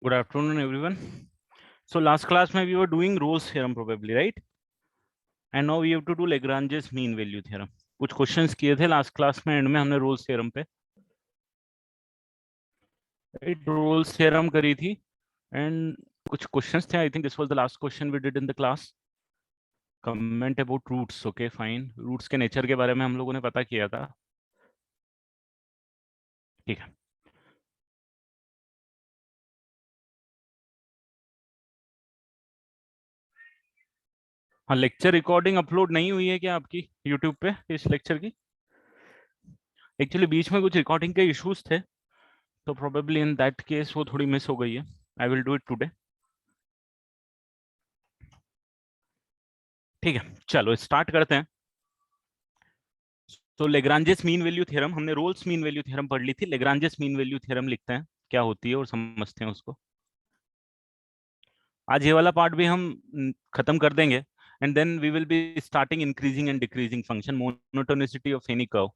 Good afternoon, everyone. So last class we were doing Rolle's theorem probably, right? And now we have to do Lagrange's mean value theorem. कुछ questions किए थे last class में, end में हमने Rolle's theorem पे Rolle's theorem करी थी and कुछ क्वेश्चंस थे. I think this was the last question we did in the class. Comment about roots. Okay fine. Roots के नेचर के बारे में हम लोगों ने पता किया था. ठीक है. हाँ, लेक्चर रिकॉर्डिंग अपलोड नहीं हुई है क्या आपकी यूट्यूब पे इस लेक्चर की? एक्चुअली बीच में कुछ रिकॉर्डिंग के इश्यूज थे, तो प्रोबेबली इन दैट केस वो थोड़ी मिस हो गई है. I will do it today. ठीक है, चलो स्टार्ट करते हैं. तो लेग्रांजेस मीन वैल्यू थ्योरम, हमने रोल्स मीन वैल्यू थ्योरम पढ़ ली थी. लेग्रांजेस मीन वैल्यू थ्योरम लिखते हैं क्या होती है और समझते हैं उसको. आज ये वाला पार्ट भी हम खत्म कर देंगे, and then we will be starting increasing and decreasing function, monotonicity of any curve.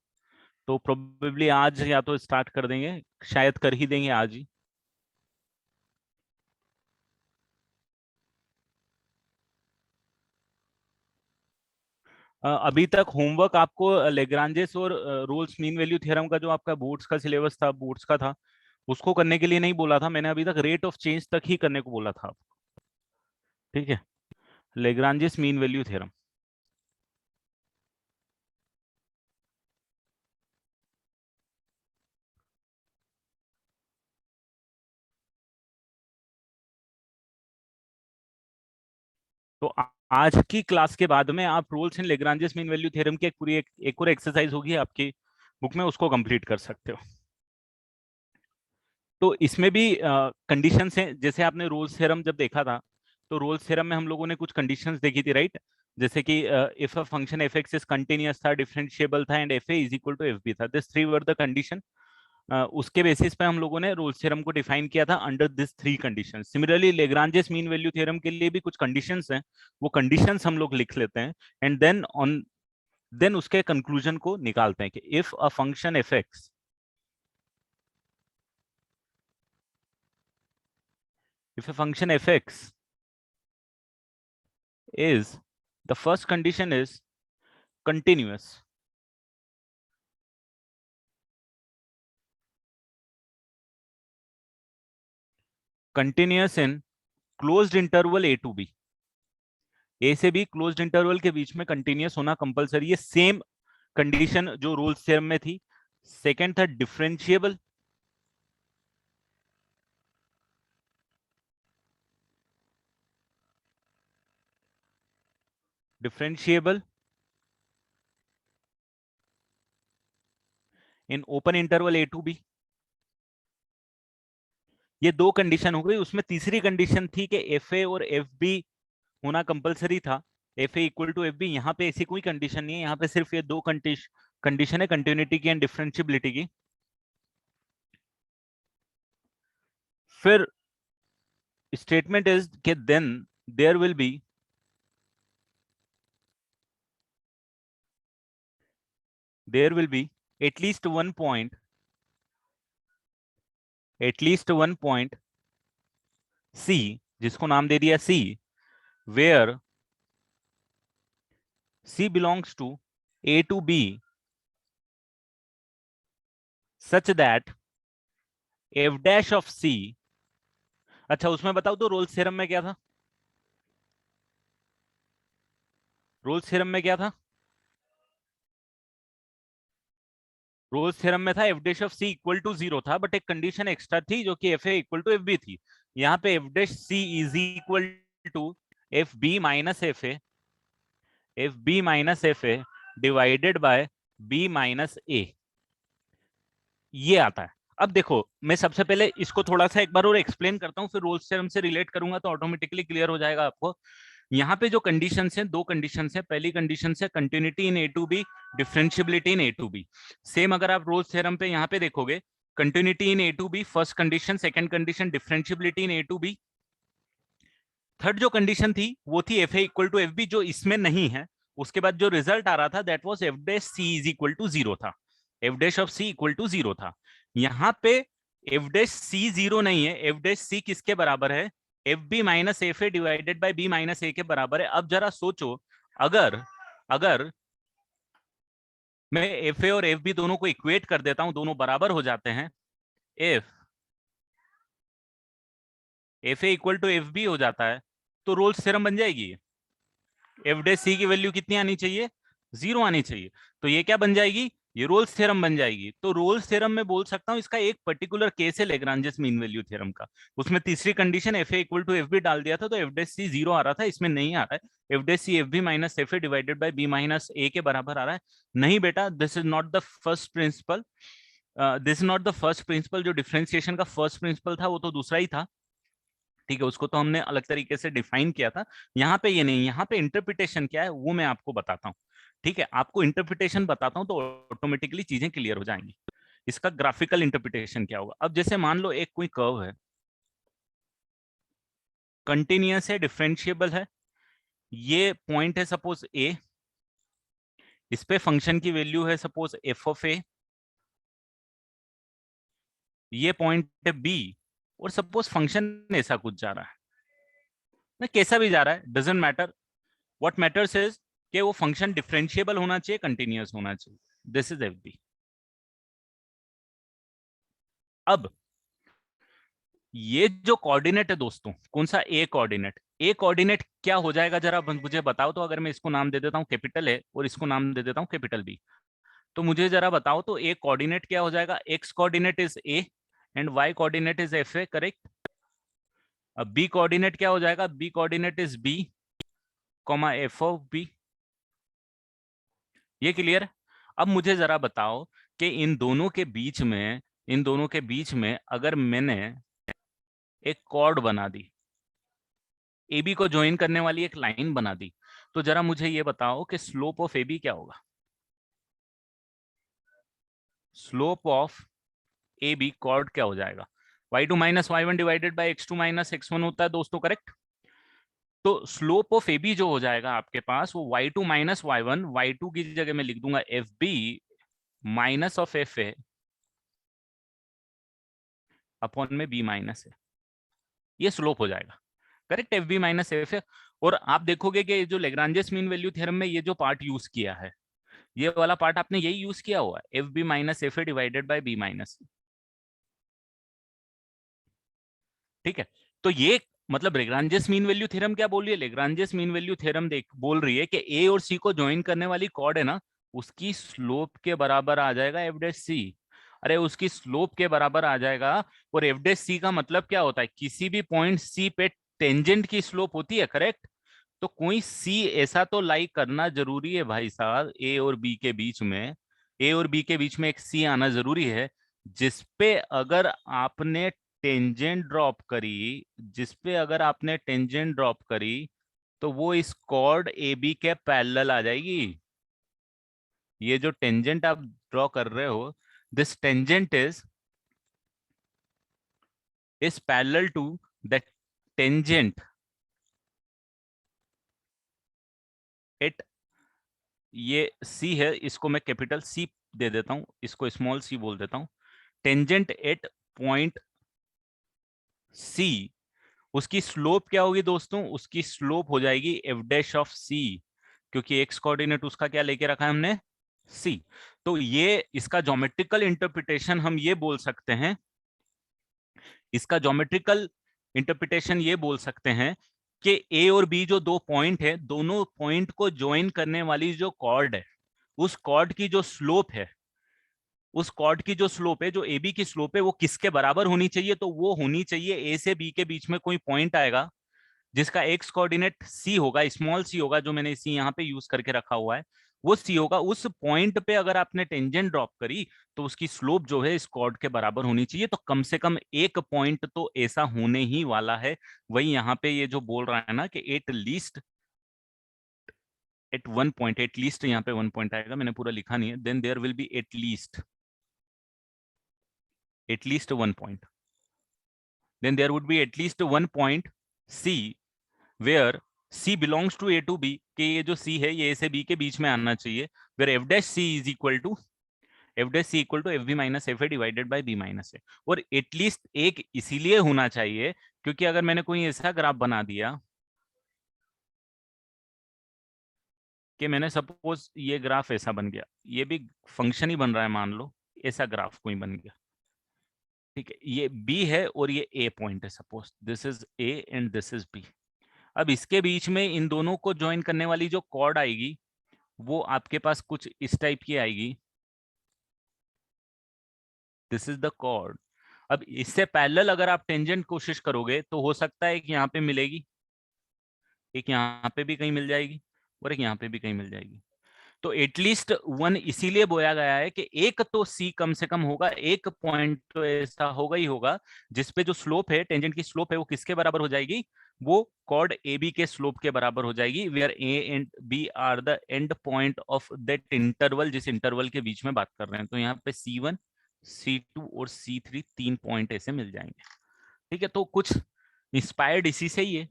तो प्रोबेबली आज या तो स्टार्ट कर देंगे, शायद कर ही देंगे आज ही. अभी तक होमवर्क आपको लेग्रांजेस और रोल्स मीन वैल्यू थ्योरम का जो आपका बोर्ड्स का सिलेबस था, बोर्ड्स का था, उसको करने के लिए नहीं बोला था मैंने. अभी तक रेट ऑफ चेंज तक ही करने को बोला था आपको. ठीक है. Lagrange's mean value theorem. तो आज की क्लास के बाद में आप Rolle's and Lagrange's mean value theorem की एक पूरी एक और एक्सरसाइज होगी आपकी बुक में, उसको कंप्लीट कर सकते हो. तो इसमें भी कंडीशंस हैं. जैसे आपने रोल्स थ्योरम जब देखा था, तो रोल्स थ्योरम में हम लोगों ने कुछ कंडीशंस देखी थी, राइट? जैसे कि if a function F x is continuous था, डिफरेंशिएबल था, and f A is equal to F b था. This three were the condition. उसके बेसिस पे हम लोगों ने रोल्स थ्योरम को डिफाइन किया था under this three conditions. Similarly Lagrange's mean value theorem के लिए भी कुछ कंडीशंस हैं, वो कंडीशंस हम लोग लिख लेते हैं, एंड देन उसके कंक्लूजन को निकालते हैं कि if a function F x, if a function fx is, the first condition is continuous. Continuous in closed interval a to b. ए से बी क्लोज्ड इंटरवल के बीच में कंटिन्यूअस होना कंपलसरी है. सेम कंडीशन जो रोल्स थ्योरम में थी. Second था differentiable. Differentiable in open interval A to B. ये दो कंडीशन हो गई. उसमें तीसरी कंडीशन थी कि एफ ए और एफ बी होना कंपलसरी था. F A equal to F B. यहाँ पे ऐसी कोई कंडीशन नहीं है. यहाँ पे सिर्फ ये दो कंडीशन है, कंटिन्यूटी की एंड डिफरेंशियबिलिटी की. फिर स्टेटमेंट इज कि then there will be at least one point C, जिसको नाम दे दिया C, where C belongs to A to B such that f dash of C. अच्छा, उसमें बताओ तो रोल्स थ्योरम में क्या था? रोल्स थ्योरम में क्या था? रोल्स थ्योरम में था F dash of C equal to zero था, बट एक कंडीशन एक्स्ट्रा थी जो कि F A equal to F b थी. यहाँ पे f dash C is equal to F B minus F A divided by B minus a. ये आता है. अब देखो, मैं सबसे पहले इसको थोड़ा सा एक बार और एक्सप्लेन करता हूँ, फिर रोल्स थ्योरम से रिलेट करूंगा तो ऑटोमेटिकली क्लियर हो जाएगा आपको. यहाँ पे जो कंडीशंस हैं, दो कंडीशंस हैं. पहली कंडीशन है continuity in A to B, differentiability in A to B. Same अगर आप रोल्स थ्योरम पे यहाँ पे देखोगे, continuity in A to B first condition, second condition differentiability in A to B. Third जो कंडीशन थी वो थी F A equal to F B, जो इसमें नहीं है. उसके बाद जो रिजल्ट आ रहा था that was F dash C is equal to zero था. F dash of C equal to zero था. यहाँ पे एफ डैश सी जीरो नहीं है, एफ डैश सी किसके बराबर है, F B minus F A divided by B minus A के बराबर है। अब जरा सोचो, अगर अगर मैं एफ ए और एफ बी दोनों को इक्वेट कर देता हूं, दोनों बराबर हो जाते हैं, F F A equal to F B हो जाता है, तो रोल्स थ्योरम बन जाएगी। एफ डैश सी की वैल्यू कितनी आनी चाहिए, 0 आनी चाहिए। तो ये क्या बन जाएगी, ये रोल्स थ्योरम बन जाएगी। तो रोल्स थ्योरम में बोल सकता हूं इसका एक पर्टिकुलर केस है लेग्रांजेस मीन वैल्यू थ्योरम का। उसमें तीसरी condition F A equal to F B डाल दिया था, तो एफ डैश सी 0 आ रहा था, इसमें नहीं आ रहा है। F dash C F B minus F A divided by B minus A के बराबर आ रहा है। नहीं बेटा, this is not the first principle, this is not the first principle. जो डिफरेंशिएशन का फर्स्ट प्रिंसिपल था वो तो दूसरा ही था, ठीक है, उसको तो हमने अलग तरीके से डिफाइन किया था। यहाँ पे ये नहीं, यहाँ पे इंटरप्रिटेशन क्या है वो मैं आपको बताता हूँ। ठीक है, आपको इंटरप्रिटेशन बताता हूँ तो ऑटोमेटिकली चीजें क्लियर हो जाएंगी। इसका ग्राफिकल इंटरप्रिटेशन क्या होगा, अब जैसे मान लो एक कोई कर्व है, कंटिन्यूअस है, डिफरेंशिएबल है, ये पॉइंट है सपोज ए, इस पे फंक्शन की वैल्यू है सपोज एफ ऑफ ए, ये पॉइंट है बी, और सपोज फंक्शन ऐसा कुछ जा रहा है ना, कैसा भी जा रहा है doesn't matter, what matters is कि वो फंक्शन डिफरेंशिएबल होना चाहिए, कंटिन्यूअस होना चाहिए। This is F B. अब ये जो कोऑर्डिनेट है दोस्तों, कौन सा, ए कोऑर्डिनेट, ए कोऑर्डिनेट क्या हो जाएगा जरा मुझे बताओ तो। अगर मैं इसको नाम दे देता हूँ कैपिटल ए और इसको नाम दे देता हूँ कैपिटल बी, तो मुझे जरा बताओ तो ए कोऑर्डिनेट क्या हो जाएगा, X coordinate is A and Y coordinate is F A, correct. अब बी कोऑर्डिनेट क्या हो जाएगा, B coordinate is B comma F of B. ये क्लियर है। अब मुझे जरा बताओ कि इन दोनों के बीच में अगर मैंने एक कॉर्ड बना दी, ए बी को ज्वाइन करने वाली एक लाइन बना दी, तो जरा मुझे ये बताओ कि स्लोप ऑफ ए बी क्या होगा। Slope of A B chord क्या हो जाएगा, y2 minus Y one divided by X two minus X one होता है दोस्तों, करेक्ट। तो स्लोप ऑफ ए बी जो हो जाएगा आपके पास वो y2 minus Y one, Y two की जगह मैं लिख दूंगा F B minus of F A upon में बी माइनस है, ये स्लोप हो जाएगा, correct, F B minus F A. और आप देखोगे कि जो लेग्रांजेस मीन वैल्यू थ्योरम में ये जो पार्ट यूज किया है, ये वाला पार्ट आपने यही यूज किया हुआ है, F B minus F A divided by B minus. ठीक है, तो ये मतलब लेग्रांजेस मीन वैल्यू थ्योरम क्या बोल रही है, लेग्रांजेस मीन वैल्यू थ्योरम देख बोल रही है कि ए और सी को ज्वाइन करने वाली कॉर्ड है ना, उसकी स्लोप के बराबर आ जाएगा एफ डैश सी। अरे उसकी स्लोप के बराबर आ जाएगा। और एफ डैश सी का मतलब क्या होता है, किसी भी पॉइंट सी पे टेंजेंट की स्लोप होती है, करेक्ट। तो कोई सी ऐसा तो लाई करना जरूरी है भाई साहब, ए और बी के बीच में, ए और बी के बीच में एक सी आना जरूरी है, जिसपे अगर आपने टेंजेंट ड्रॉप करी, जिसपे अगर आपने टेंजेंट ड्रॉप करी, तो वो इस कॉर्ड ए बी के पैरेलल आ जाएगी। ये जो टेंजेंट आप ड्रॉ कर रहे हो, this tangent is parallel to the tangent at, ये सी है, इसको मैं कैपिटल सी दे देता हूं, इसको स्मॉल सी बोल देता हूं, टेंजेंट एट पॉइंट सी। उसकी स्लोप क्या होगी दोस्तों, उसकी स्लोप हो जाएगी एफ डैश ऑफ सी, क्योंकि एक्स कोऑर्डिनेट उसका क्या लेके रखा है हमने, सी। तो ये इसका ज्योमेट्रिकल इंटरप्रिटेशन हम ये बोल सकते हैं, इसका ज्योमेट्रिकल इंटरप्रिटेशन ये बोल सकते हैं कि ए और बी जो दो पॉइंट है, दोनों पॉइंट को ज्वाइन करने वाली जो कॉर्ड है, उस कॉर्ड की जो स्लोप है, उस कॉर्ड की जो स्लोप है, जो ए बी की स्लोप है, वो किसके बराबर होनी चाहिए, तो वो होनी चाहिए ए से बी के बीच में कोई पॉइंट आएगा जिसका एक्स कोऑर्डिनेट सी होगा, स्मॉल सी होगा, जो मैंने सी यहाँ पे यूज करके रखा हुआ है, वो सी होगा। उस पॉइंट पे अगर आपने टेंजेंट ड्रॉप करी तो उसकी स्लोप जो है इस कॉर्ड के बराबर होनी चाहिए। तो कम से कम एक पॉइंट तो ऐसा होने ही वाला है। वही यहाँ पे ये जो बोल रहा है ना कि at least at one point, at least यहाँ पे वन पॉइंट आएगा, मैंने पूरा लिखा नहीं है, then there will be at least one point, then there would be at least one point C where C belongs to A to B, कि ये जो C है ये A से B के बीच में आना चाहिए, where F dash C is equal to F dash C equal to F B minus F A divided by B minus A. और एटलीस्ट एक इसीलिए होना चाहिए क्योंकि अगर मैंने कोई ऐसा ग्राफ बना दिया कि मैंने सपोज ये ग्राफ ऐसा बन गया, ये भी फंक्शन ही बन रहा है, मान लो ऐसा ग्राफ कोई बन गया, ठीक है, ये बी है और ये ए पॉइंट है, suppose this is A and this is B. अब इसके बीच में इन दोनों को ज्वाइन करने वाली जो कॉर्ड आएगी वो आपके पास कुछ इस टाइप की आएगी, दिस इज द कॉर्ड। अब इससे पैरेलल अगर आप टेंजेंट कोशिश करोगे तो हो सकता है कि यहाँ पे मिलेगी, एक यहाँ पे भी कहीं मिल जाएगी और एक यहाँ पे भी कहीं मिल जाएगी। तो एटलीस्ट वन इसीलिए बोया गया है कि एक तो सी कम से कम होगा, एक पॉइंट तो ऐसा होगा ही होगा जिसपे जो स्लोप है, टेंजेंट की स्लोप है, वो किसके बराबर हो जाएगी, वो कॉर्ड ए बी के स्लोप के बराबर हो जाएगी, where A and B are the end point of that interval, जिस इंटरवल के बीच में बात कर रहे हैं। तो यहाँ पे C1 C2 और C3 तीन पॉइंट ऐसे मिल जाएंगे, ठीक है। तो कुछ इंस्पायर्ड इसी से ही है,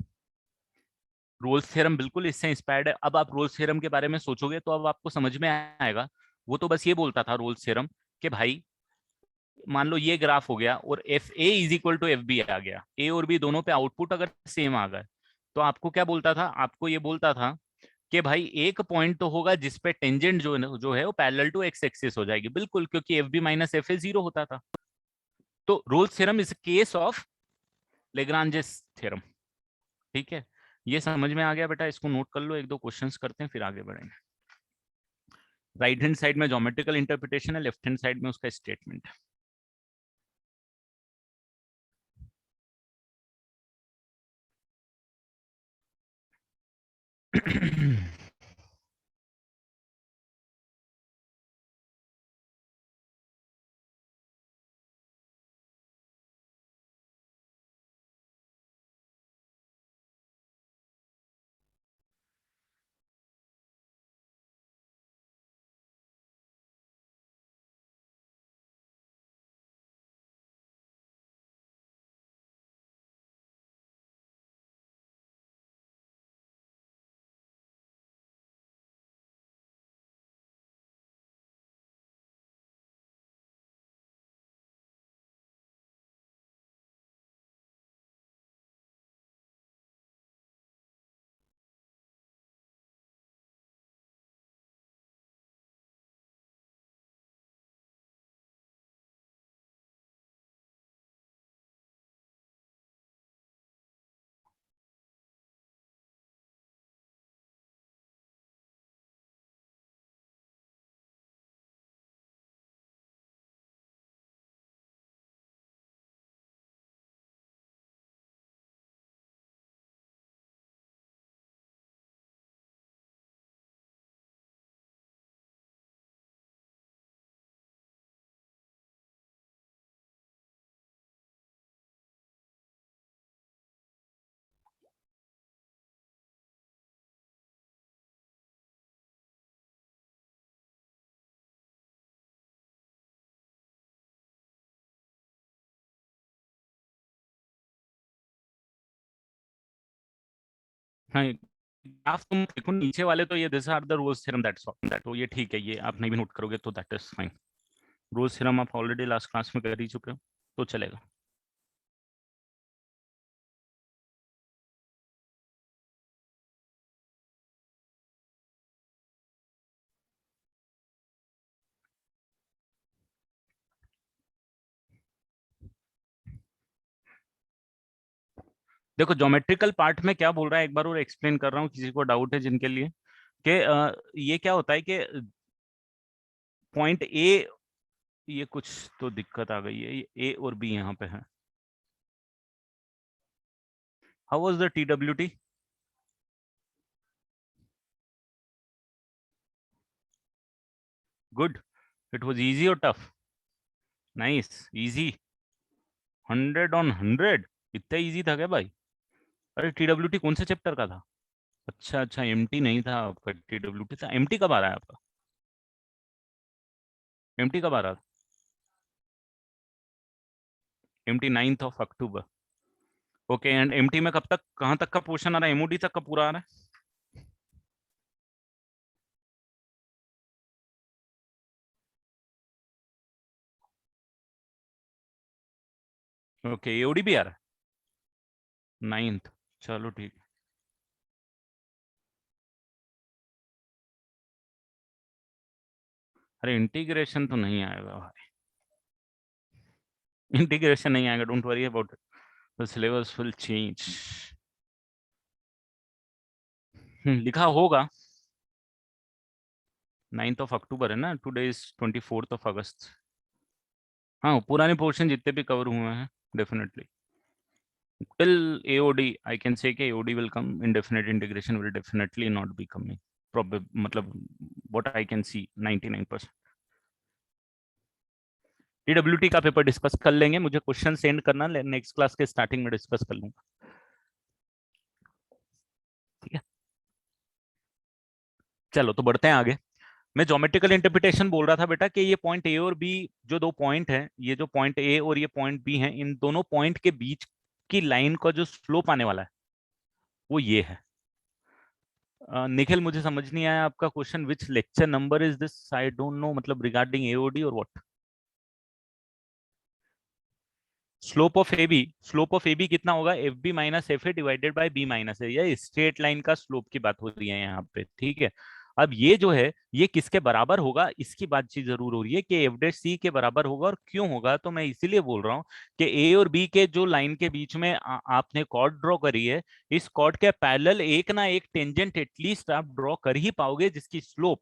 रोल्स थ्योरम बिल्कुल इससे इंस्पायर्ड है। अब आप रोल्स थ्योरम के बारे में सोचोगे तो अब आपको समझ में आएगा, वो तो बस ये बोलता था रोल्स थ्योरम कि भाई मान लो ये ग्राफ हो गया और F A is equal to F B आ गया, ए और बी दोनों पे आउटपुट अगर सेम आ गए तो आपको क्या बोलता था, आपको ये बोलता था कि भाई एक पॉइंट तो होगा जिसपे टेंजेंट जो है वो पैरेलल टू एक्स एक्सिस हो जाएगी, बिल्कुल, क्योंकि F B minus F A zero होता था। तो Rolle's theorem is case of Lagrange's theorem, ठीक है। ये समझ में आ गया बेटा, इसको नोट कर लो, एक दो क्वेश्चंस करते हैं फिर आगे बढ़ेंगे। राइट हैंड साइड में ज्योमेट्रिकल इंटरप्रिटेशन है, लेफ्ट हैंड साइड में उसका स्टेटमेंट है। हाँ, आप तुम देखो नीचे वाले तो ये this are the Rolle's theorem that's all, that तो ये ठीक है, ये आप नहीं भी नोट करोगे तो that is fine. Rolle's theorem आप ऑलरेडी लास्ट क्लास में कर ही चुके हो तो चलेगा। देखो ज्योमेट्रिकल पार्ट में क्या बोल रहा है एक बार और एक्सप्लेन कर रहा हूँ, किसी को डाउट है जिनके लिए, कि ये क्या होता है कि पॉइंट ए, ये कुछ तो दिक्कत आ गई है, ये ए और बी यहाँ पे है। How was the TWT? Good. It was easy और टफ? नाइस, इजी, 100 on 100, इतना इजी था क्या भाई? अरे TWT कौन से चैप्टर का था? अच्छा अच्छा, एमटी नहीं था आपका, TWT था। एमटी कब आ रहा है आपका? एमटी कब आ रहा है? MT 9 October। Okay, and MT में कब तक, कहाँ तक का पोर्शन आ रहा है, एमओडी तक का पूरा आ रहा है? ओके, एओडी भी आ रहा है 9th। चलो ठीक है। अरे इंटीग्रेशन तो नहीं आएगा भाई, इंटीग्रेशन नहीं आएगा, don't worry about it, the syllabus will change. लिखा होगा। 9th of October है ना, today is 24th of August। हाँ, पुराने पोर्शन जितने भी कवर हुए हैं, definitely till AOD I can say कि AOD will come, indefinite integration will definitely not be coming, मतलब what I can see 99%। डीडब्ल्यूटी का पेपर डिस्कस कर लेंगे, मुझे क्वेश्चन सेंड करना, नेक्स्ट क्लास के स्टार्टिंग में डिस्कस कर लूंगा। ठीक है, चलो तो बढ़ते हैं आगे। मैं ज्योमेट्रिकल इंटरप्रिटेशन बोल रहा था बेटा कि ये पॉइंट ए और बी, जो दो पॉइंट हैं, ये जो पॉइंट ए और ये पॉइंट बी हैं, इन दोनों पॉइंट के बीच की लाइन का जो स्लोप आने वाला है वो ये है। निखिल, मुझे समझ नहीं आया आपका question, which lecture number is this, I don't know, मतलब रिगार्डिंग एओडी और what. Slope of A B कितना होगा, F B minus F A divided by B minus A, यह स्ट्रेट लाइन का स्लोप की बात हो रही है यहाँ पे, ठीक है। अब ये जो है ये किसके बराबर होगा, इसकी बातचीत जरूर हो रही है कि एफ डैश सी के बराबर होगा, और क्यों होगा, तो मैं इसीलिए बोल रहा हूँ कि ए और बी के जो लाइन के बीच में आपने कॉर्ड ड्रॉ करी है, इस कॉर्ड के पैरेलल एक ना एक टेंजेंट एटलीस्ट आप ड्रॉ कर ही पाओगे, जिसकी स्लोप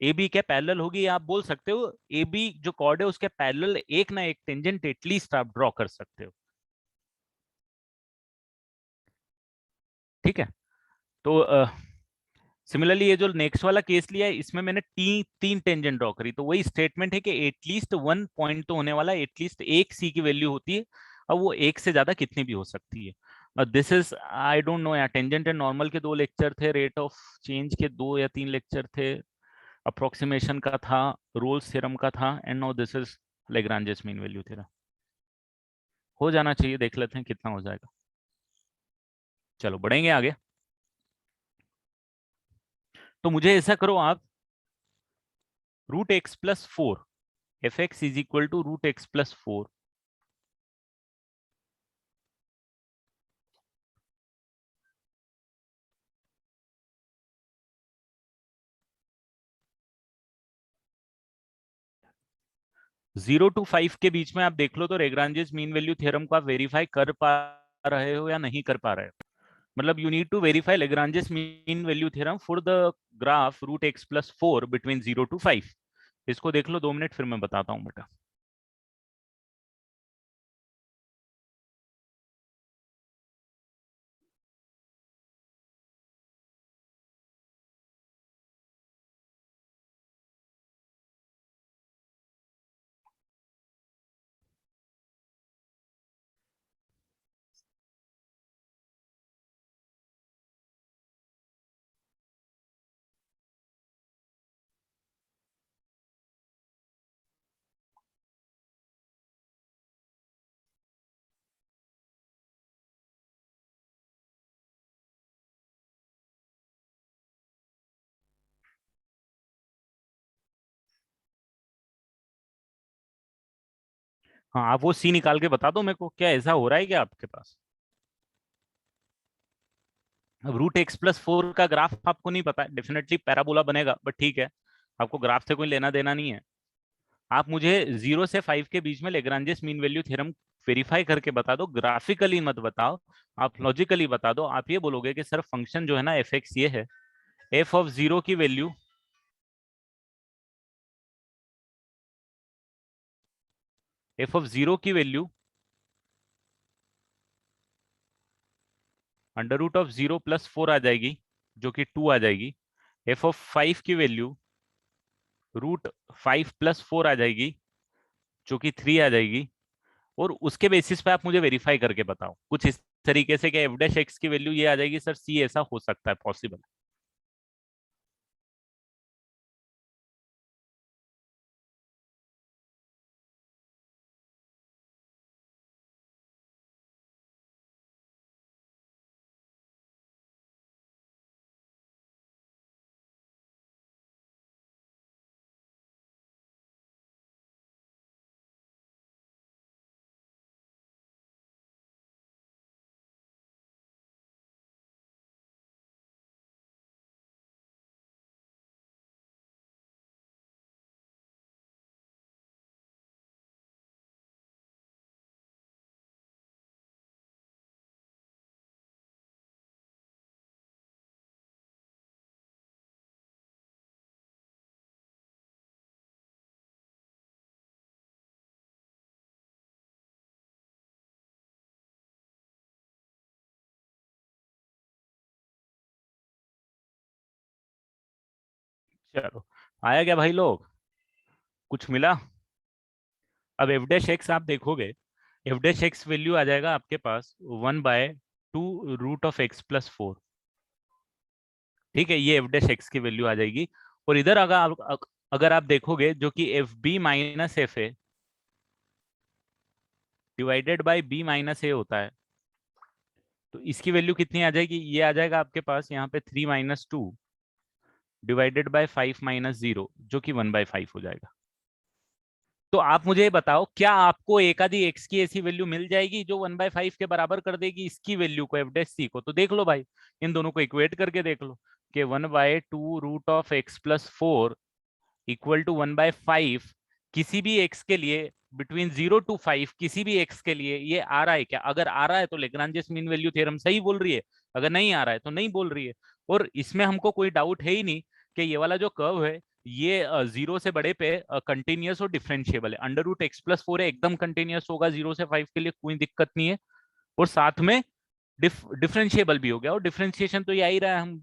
ए बी के पैरेलल होगी। आप बोल सकते हो ए बी जो कॉर्ड है उसके पैरेलल एक ना एक टेंजेंट एटलीस्ट आप ड्रॉ कर सकते हो, ठीक है। तो सिमिलरली ये जो नेक्स्ट वाला केस लिया है, इसमें मैंने तीन टेंजेंट ड्रॉ करी, तो वही स्टेटमेंट है कि एटलीस्ट वन पॉइंट तो होने वाला है, एटलीस्ट एक सी की वैल्यू होती है, अब वो एक से ज्यादा कितनी भी हो सकती है। This is I don't no यार, टेंजेंट एंड नॉर्मल के दो लेक्चर थे, रेट ऑफ चेंज के दो या तीन लेक्चर थे, अप्रोक्सीमेशन का था, रोल्स थ्योरम का था, and now this is Lagrange's mean value theorem. हो जाना चाहिए, देख लेते हैं कितना हो जाएगा। चलो बढ़ेंगे आगे। तो मुझे ऐसा करो आप, √x+4, F x is equal to √x+4, 0 to 5 के बीच में आप देख लो तो रेग्रांजेस मीन वैल्यू थ्योरम को आप वेरीफाई कर पा रहे हो या नहीं कर पा रहे हो, मतलब you need to verify Lagrange's mean value theorem for the graph √x+4 between 0 to 5। इसको देख लो 2 मिनट, फिर मैं बताता हूँ बेटा। हाँ, आप वो सी निकाल के बता दो मेरे को, क्या ऐसा हो रहा है क्या आपके पास। अब √x+4 का ग्राफ आपको नहीं पता है, डेफिनेटली पैराबोला बनेगा, बट ठीक है, आपको ग्राफ से कोई लेना देना नहीं है। आप मुझे 0 से 5 के बीच में Lagrange's mean value theorem verify करके बता दो, ग्राफिकली मत बताओ, आप लॉजिकली बता दो। आप ये बोलोगे कि सर फंक्शन जो है ना एफ एक्स ये है, एफ ऑफ जीरो की वैल्यू, एफ ऑफ जीरो की वैल्यू √0 + 4 आ जाएगी, जो कि 2 आ जाएगी। एफ ऑफ 5 की वैल्यू √5 + 4 आ जाएगी, जो कि 3 आ जाएगी। और उसके बेसिस पे आप मुझे वेरीफाई करके बताओ कुछ इस तरीके से कि एफ डैश एक्स की वैल्यू ये आ जाएगी, सर सी ऐसा हो सकता है, पॉसिबल। चलो, आया क्या भाई लोग, कुछ मिला? अब एफ डैश एक्स आप देखोगे, एफ डैश एक्स वैल्यू आ जाएगा आपके पास 1/2 √(x+4)। ठीक है, ये एफ डैश एक्स की वैल्यू आ जाएगी। और इधर अगर आप देखोगे जो कि F B minus F A divided by B minus A होता है, तो इसकी वैल्यू कितनी आ जाएगी? ये आ जाएगा आपके पास यहाँ पे 3 - 2 डिवाइडेड बाय 5 - 0, जो कि 1/5 हो जाएगा। तो आप मुझे ये बताओ, क्या आपको एक आधी एक्स की ऐसी वैल्यू मिल जाएगी जो 1/5 के बराबर कर देगी इसकी वैल्यू को, एफ डैश सी को? तो देख लो भाई, इन दोनों को इक्वेट करके देख लो कि 1/2 √(x+4) इक्वल टू 1/5 किसी भी एक्स के लिए, बिटवीन 0 to 5 किसी भी एक्स के लिए ये आ रहा है क्या? अगर आ रहा है तो लेग्रांजेस मीन वैल्यू थ्योरम सही बोल रही है, अगर नहीं आ रहा है तो नहीं बोल रही है। और इसमें हमको कोई डाउट है ही नहीं कि ये वाला जो कर्व है ये 0 से बड़े पे कंटिन्यूअस और डिफरेंशिएबल है। √(x+4) है, एकदम कंटिन्यूअस होगा 0 से 5 के लिए, कोई दिक्कत नहीं है। और साथ में डिफरेंशिएबल भी हो गया, और डिफरेंशिएशन तो ये आ ही रहा है, हम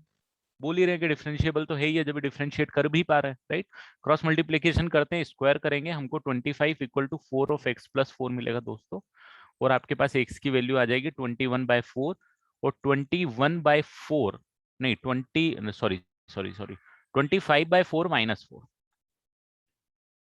बोल ही रहे हैं कि डिफरेंशिएबल तो है ही है जब डिफरेंशिएट कर भी पा रहे हैं, राइट? क्रॉस मल्टीप्लीकेशन करते हैं, स्क्वायर करेंगे, हमको 25 इक्वल टू 4(x+4) मिलेगा दोस्तों। और आपके पास एक्स की वैल्यू आ जाएगी 21/4। और 21/4 नहीं, 25/4 - 4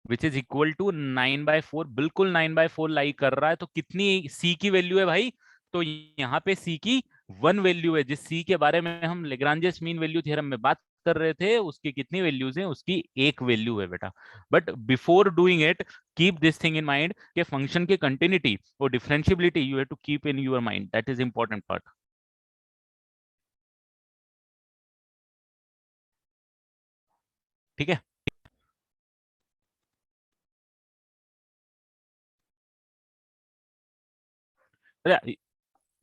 विच इज इक्वल टू 9/4। बिल्कुल 9/4 लाई कर रहा है। तो कितनी सी की वैल्यू है भाई? तो यहाँ पे सी की 1 वैल्यू है। जिस सी के बारे में हम लेग्रांजेस मीन वैल्यू थ्योरम में बात कर रहे थे, उसकी कितनी वैल्यूज हैं? उसकी एक वैल्यू है बेटा। But before doing it, keep this thing in mind कि फंक्शन की कंटिन्यूटी और differentiability you have to keep in your mind, that is important part. ठीक है।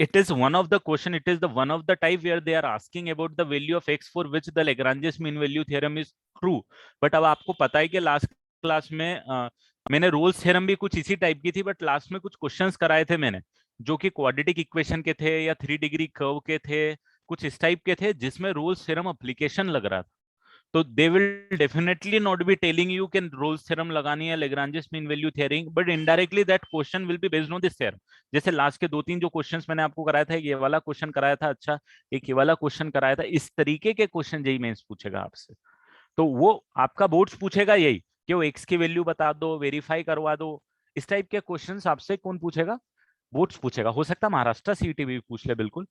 It is one of the question, it is the one of the type where they are asking about the value of x for which the Lagrange's mean value theorem is true। But अब आपको पता है कि last class में मैंने Rolle's theorem भी कुछ इसी टाइप की थी, बट लास्ट में कुछ क्वेश्चंस कराए थे मैंने जो कि क्वाड्रेटिक इक्वेशन के थे या 3 डिग्री कर्व के थे, कुछ इस टाइप के थे जिसमें रोल्स थ्योरम अप्लीकेशन लग रहा था। तो they will definitely not be telling you can Rolle's theorem लगानी है, Lagrange's mean value theorem, but indirectly that question will be based on this theorem. जैसे लास्ट के 2-3 जो क्वेश्चंस मैंने आपको कराया था, ये वाला क्वेश्चन कराया था, अच्छा एक ये वाला क्वेश्चन कराया था, इस तरीके के क्वेश्चन जेई मेंस पूछेगा आपसे। तो वो आपका बोर्ड्स पूछेगा यही कि वो एक्स की वैल्यू बता दो, वेरीफाई करवा दो। इस टाइप के क्वेश्चंस आपसे कौन पूछेगा? बोर्ड्स पूछेगा। हो सकता है महाराष्ट्र सीईटी भी पूछ ले, बिल्कुल।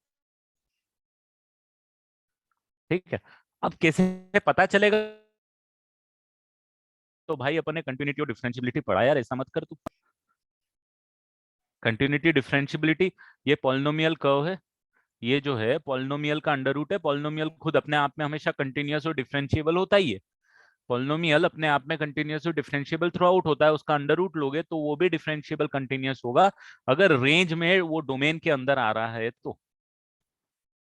ठीक है। अब कैसे पता चलेगा? तो भाई अपन ने कंटिन्यूटी और डिफरेंशियबिलिटी पढ़ा यार, ऐसा मत कर तू। कंटिन्यूटी डिफरेंशियबिलिटी, ये पॉलिनोमियल कर्व है, ये जो है पॉलिनोमियल का अंडर रूट है। पॉलिनोमियल खुद अपने आप में हमेशा कंटिन्यूअस और डिफरेंशिएबल होता ही है। पॉलिनोमियल अपने आप में कंटिन्यूअस और डिफरेंशिएबल थ्रू आउट होता है। उसका अंडर रूट लोगे तो वो भी डिफरेंशिएबल कंटिन्यूअस होगा, अगर रेंज में वो डोमेन के अंदर आ रहा है तो।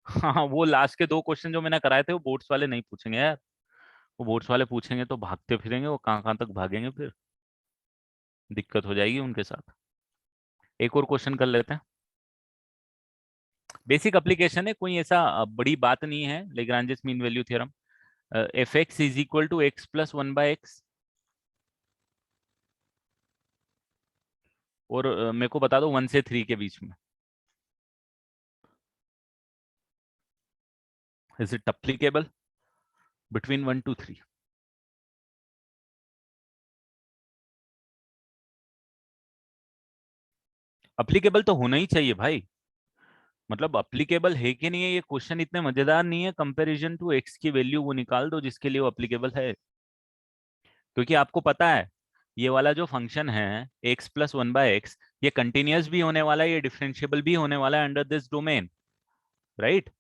हाँ, वो लास्ट के 2 क्वेश्चन जो मैंने कराए थे वो बोर्ड्स वाले नहीं पूछेंगे यार। वो बोर्ड्स वाले पूछेंगे तो भागते फिरेंगे, वो कहाँ कहाँ तक भागेंगे, फिर दिक्कत हो जाएगी उनके साथ। एक और क्वेश्चन कर लेते हैं। बेसिक एप्लीकेशन है, कोई ऐसा बड़ी बात नहीं है। Lagrange's mean value theorem, F x is equal to x+1/x। और मेरे को बता दो 1 से 3 के बीच में, is it applicable between 1 to 3? Applicable तो होना ही चाहिए भाई। मतलब अप्लीकेबल है कि नहीं है, ये क्वेश्चन इतने मजेदार नहीं है। कंपैरिजन टू एक्स की वैल्यू वो निकाल दो जिसके लिए वो अप्लीकेबल है। क्योंकि आपको पता है ये वाला जो फंक्शन है x+1/x, ये कंटिन्यूअस भी होने वाला है, ये डिफरेंशिएबल भी होने वाला है अंडर दिस डोमेन, राइट?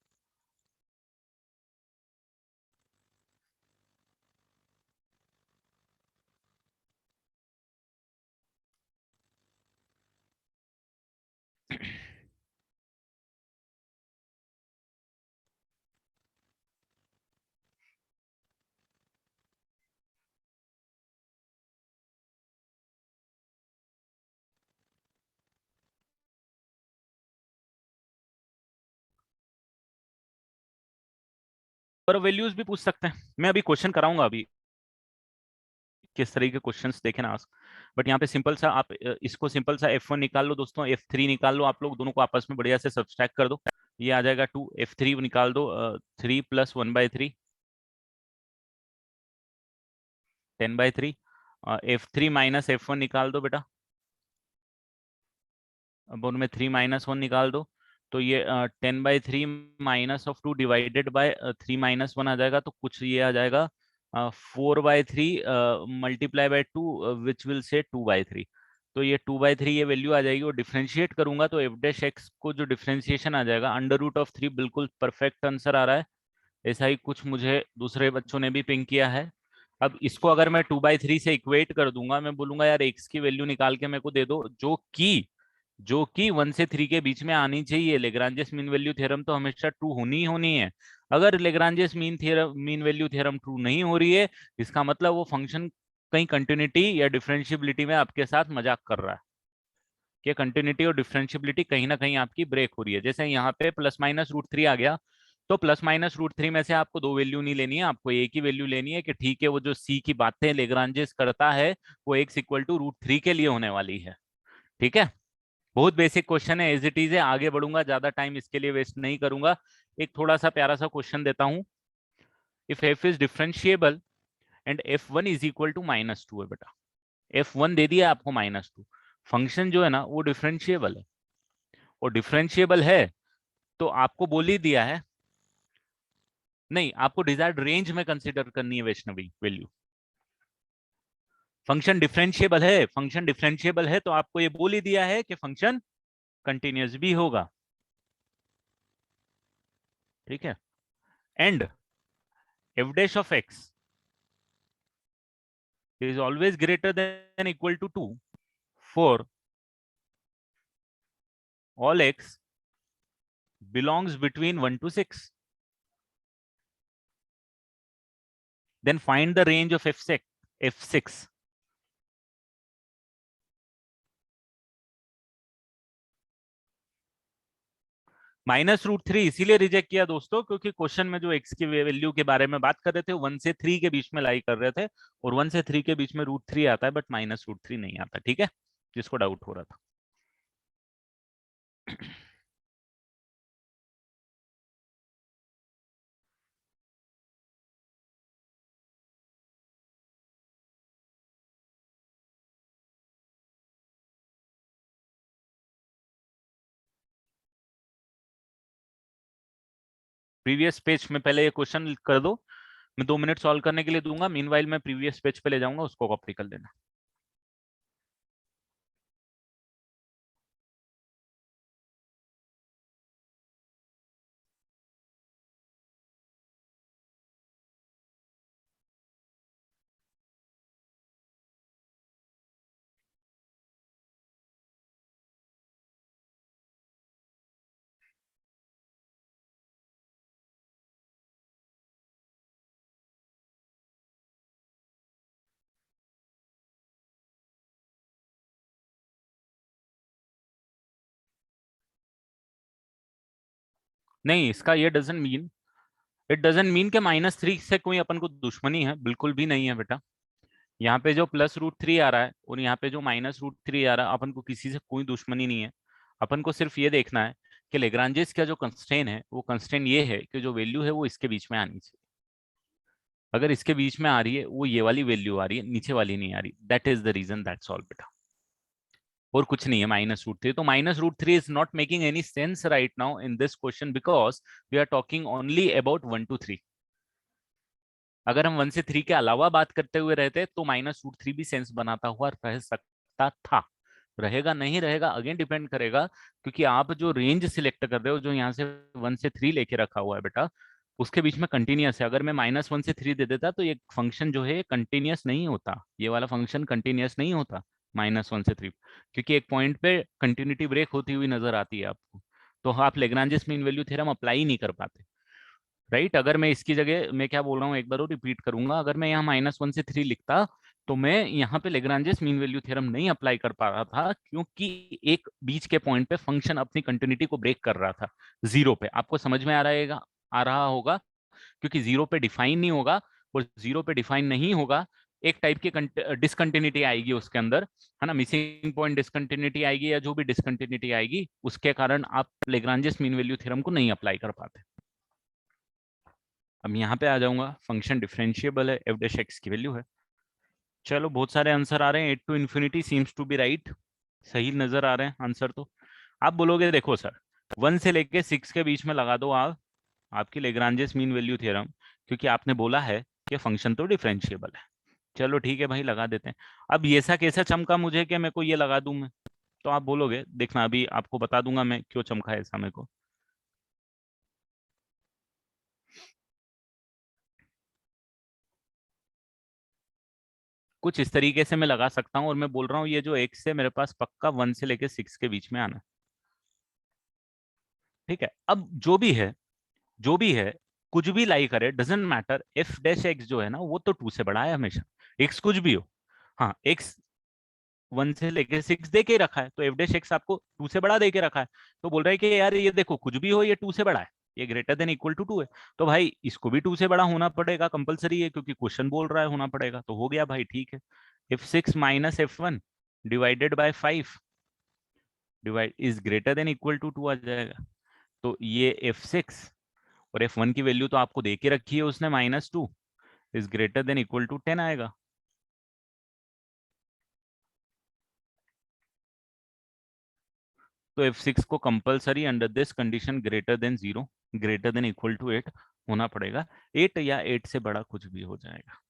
पर वैल्यूज भी पूछ सकते हैं, मैं अभी क्वेश्चन कराऊंगा अभी। किस तरह के क्वेश्चंस देखे ना। बट यहाँ पे सिंपल सा आप इसको सिंपल सा F1 निकाल लो दोस्तों, F3 निकाल लो, आप लोग दोनों को आपस में बढ़िया से सब्सट्रैक्ट कर दो, ये आ जाएगा 2, F3 निकाल दो, 3 + 1/3 10/3, F3 - F1 निकाल दो बेटा, अब उनमें 3 - 1 निकाल दो, तो ये 10/3 -2 डिवाइडेड बाय 3 - 1 आ जाएगा, तो कुछ ये आ जाएगा 4/3 multiply by 2 which will say 2/3। तो ये 2/3 ये वैल्यू आ जाएगी, और डिफ्रेंशिएट करूंगा तो f डैश एक्स को जो डिफ्रेंशिएशन आ जाएगा √3, बिल्कुल परफेक्ट आंसर आ रहा है। ऐसा ही कुछ मुझे दूसरे बच्चों ने भी पिंक किया है। अब इसको अगर मैं 2/3 से इक्वेट कर दूंगा, मैं बोलूंगा यार एक्स की वैल्यू निकाल के मेरे को दे दो, जो कि 1 से 3 के बीच में आनी चाहिए। लेग्रांजेस मीन वैल्यू थ्योरम तो हमेशा ट्रू होनी ही होनी है। अगर Lagrange's mean value theorem true नहीं हो रही है, इसका मतलब वो फंक्शन कहीं कंटिन्यूटी या डिफरेंशियबिलिटी में आपके साथ मजाक कर रहा है, कि कंटिन्यूटी और डिफरेंशियबिलिटी कहीं ना कहीं आपकी ब्रेक हो रही है। जैसे यहाँ पे ±√3 आ गया, तो ±√3 में से आपको दो वैल्यू नहीं लेनी है, आपको एक ही वैल्यू लेनी है, कि ठीक है वो जो सी की बातें लेग्रांजेस करता है वो x = √3 के लिए होने वाली है। ठीक है, बहुत बेसिक क्वेश्चन है, एज इट इज है। आगे बढ़ूंगा, ज्यादा टाइम इसके लिए वेस्ट नहीं करूंगा। एक थोड़ा सा प्यारा सा क्वेश्चन देता हूं। If f is differentiable and f1 = -2 है बेटा, f1 दे दिया आपको -2, फंक्शन जो है ना वो डिफरेंशिएबल है, और डिफरेंशिएबल है तो आपको बोल ही दिया है, नहीं आपको डिजायर्ड रेंज में कंसीडर करनी है वैष्णवी वैल्यू। फंक्शन डिफरेंशिएबल है तो आपको ये बोल ही दिया है कि फंक्शन कंटिन्यूअस भी होगा। ठीक है, and f dash of x is always greater than equal to 2 for all x belongs between 1 to 6. Then find the range of f6. -√3 इसीलिए रिजेक्ट किया दोस्तों, क्योंकि क्वेश्चन में जो x की वैल्यू के बारे में बात कर रहे थे 1 से 3 के बीच में लाई कर रहे थे, और 1 से 3 के बीच में √3 आता है, बट -√3 नहीं आता। ठीक है, जिसको डाउट हो रहा था। प्रीवियस पेज में पहले ये क्वेश्चन कर दो, मैं 2 मिनट सॉल्व करने के लिए दूंगा, मीनवाइल मैं प्रीवियस पेज पे ले जाऊंगा, उसको कॉपी कर लेना। नहीं, इसका ये इट डजंट मीन कि -3 से कोई अपन को दुश्मनी है, बिल्कुल भी नहीं है बेटा। यहाँ पे जो +√3 आ रहा है और यहाँ पे जो -√3 आ रहा है, अपन को किसी से कोई दुश्मनी नहीं है। अपन को सिर्फ ये देखना है कि लेग्रांजेस का जो कंस्ट्रेन है, वो कंस्ट्रेन ये है कि जो वैल्यू है वो इसके बीच में आनी चाहिए। अगर इसके बीच में आ रही है, वो ये वाली वैल्यू आ रही है, नीचे वाली नहीं आ रही, that is the reason, that's all बेटा, और कुछ नहीं है। -√3, तो -√3 is not making any sense right now in this question, because we are talking only about 1 to 3। अगर हम 1 से 3 के अलावा बात करते हुए रहते तो -√3 भी सेंस बनाता हुआ रह सकता था। रहेगा नहीं रहेगा अगेन डिपेंड करेगा, क्योंकि आप जो रेंज सिलेक्ट कर रहे हो, जो यहाँ से 1 से 3 लेके रखा हुआ है बेटा, उसके बीच में कंटिन्यूअस है। अगर मैं -1 से 3 दे देता तो ये फंक्शन जो है कंटिन्यूअस नहीं होता, ये वाला फंक्शन कंटिन्यूअस नहीं होता -1 से 3, क्योंकि एक पॉइंट पे कंटिन्यूटी ब्रेक होती हुई नजर आती है आपको, तो आप Lagrange's mean value theorem apply नहीं कर पाते। राइट, अगर मैं इसकी जगह, मैं क्या बोल रहा हूँ एक बार और रिपीट करूंगा, अगर मैं यहाँ -1 से 3 लिखता तो मैं यहाँ पे लेग्रांजेस मीन वैल्यू थ्योरम नहीं अप्लाई कर पा रहा था, क्योंकि एक बीच के पॉइंट पे फंक्शन अपनी कंटिन्यूटी को ब्रेक कर रहा था जीरो पे। आपको समझ में आ रहा होगा, क्योंकि जीरो पे डिफाइन नहीं होगा, और जीरो पे डिफाइन नहीं होगा एक टाइप की डिसकंटिन्यूटी आएगी उसके अंदर, है ना, मिसिंग पॉइंट डिसकंटिन्यूटी आएगी, या जो भी डिसकंटिन्यूटी आएगी उसके कारण आप लेग्रांजियस मीन वैल्यू थ्योरम को नहीं अप्लाई कर पाते। अब यहाँ पे आ जाऊंगा, फंक्शन डिफरेंशिएबल है, एफ डैश एक्स की वैल्यू है। चलो बहुत सारे आंसर आ रहे हैं, 8 to infinity seems to be right, सही नजर आ रहे हैं आंसर। तो आप बोलोगे देखो सर 1 से लेके 6 के बीच में लगा दो आप आपकी लेग्रांजियस मीन वैल्यू थ्योरम, क्योंकि आपने बोला है कि फंक्शन तो डिफरेंशिएबल है। चलो ठीक है भाई, लगा देते हैं। अब ये सा कैसा चमका मुझे कि मेरे को ये लगा दूं मैं, तो आप बोलोगे, देखना अभी आपको बता दूंगा मैं क्यों चमका ऐसा मेरे को। कुछ इस तरीके से मैं लगा सकता हूँ, और मैं बोल रहा हूँ ये जो एक्स है मेरे पास पक्का 1 से लेके 6 के बीच में आना है। ठीक है, अब जो भी है, कुछ भी लाई करे doesn't matter, F dash x जो है ना वो तो 2 से बड़ा है हमेशा, एक्स कुछ भी हो। हाँ, एक्स 1 से लेके 6 दे के रखा है, तो एफ डैश एक्स आपको 2 से बड़ा दे के रखा है। तो बोल रहा है कि यार ये देखो कुछ भी हो ये 2 से बड़ा है, ये ग्रेटर देन इक्वल टू 2 है, तो भाई इसको भी 2 से बड़ा होना पड़ेगा, कंपलसरी है, क्योंकि क्वेश्चन बोल रहा है होना पड़ेगा। तो हो गया भाई, ठीक है, F6 minus F1 divided by 5 divide is greater than equal to 2 आ जाएगा। तो ये F6 और F1 की वैल्यू तो आपको दे के रखी है उसने -2, is greater than equal to 10 आएगा। तो F6 को compulsory under this condition greater than 0, greater than equal to 8 होना पड़ेगा। 8 या 8 से बड़ा कुछ भी हो जाएगा।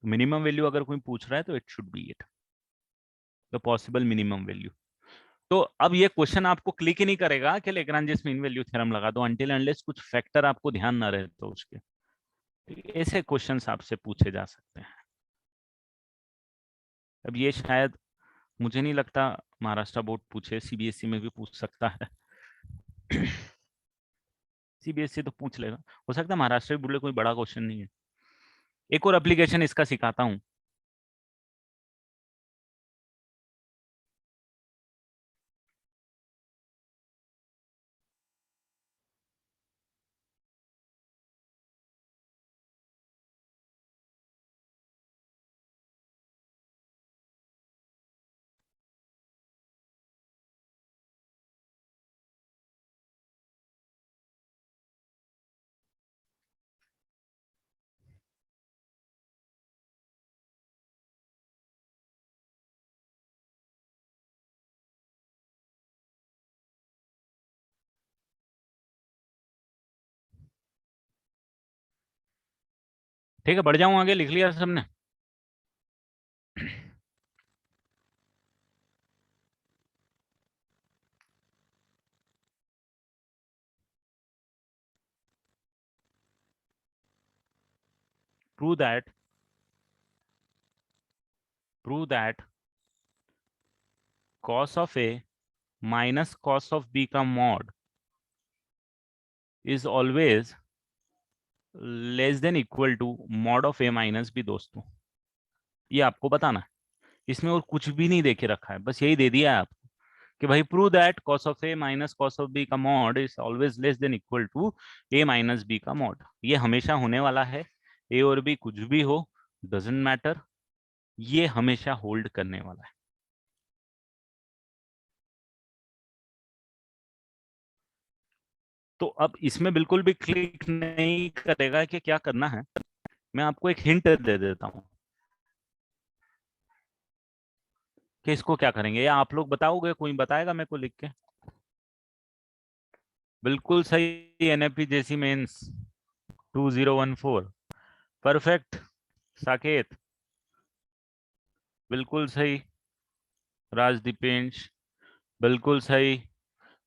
मिनिमम वैल्यू अगर कोई पूछ रहा है तो it should be 8, the possible minimum value. तो अब ये क्वेश्चन आपको क्लिक ही नहीं करेगा कि लेग्रांजियस मीन वैल्यू थ्योरम लगा दो, अनटिल अनलेस कुछ फैक्टर आपको ध्यान ना रहे तो उसके। तो ऐसे क्वेश्चंस आपसे पूछे जा सकते हैं। अब ये शायद मुझे नहीं लगता महाराष्ट्र बोर्ड पूछे, सीबीएसई में भी पूछ सकता है। सीबीएसई तो पूछ लेगा, हो सकता है महाराष्ट्र भी बोले कोई बड़ा क्वेश्चन नहीं है। एक और एप्लीकेशन इसका सिखाता हूँ। ठीक है, बढ़ जाऊं आगे, लिख लिया सबने? Prove that prove that cos of A minus cos of B का mod is always less than equal to mod of A minus B. दोस्तों ये आपको बताना है, इसमें और कुछ भी नहीं देके रखा है, बस यही दे दिया है आपको कि भाई prove that cos of A minus cos of B का mod is always less than equal to A minus B का मॉड। ये हमेशा होने वाला है, ए और बी कुछ भी हो डजेंट मैटर, ये हमेशा होल्ड करने वाला है। तो अब इसमें बिल्कुल भी क्लिक नहीं करेगा कि क्या करना है। मैं आपको एक हिंट दे देता हूँ कि इसको क्या करेंगे, या आप लोग बताओगे, कोई बताएगा मेरे को लिख के? बिल्कुल सही, एनएपी जेसी मेंस 2014, परफेक्ट साकेत, बिल्कुल सही। राजदीपेंश, बिल्कुल सही।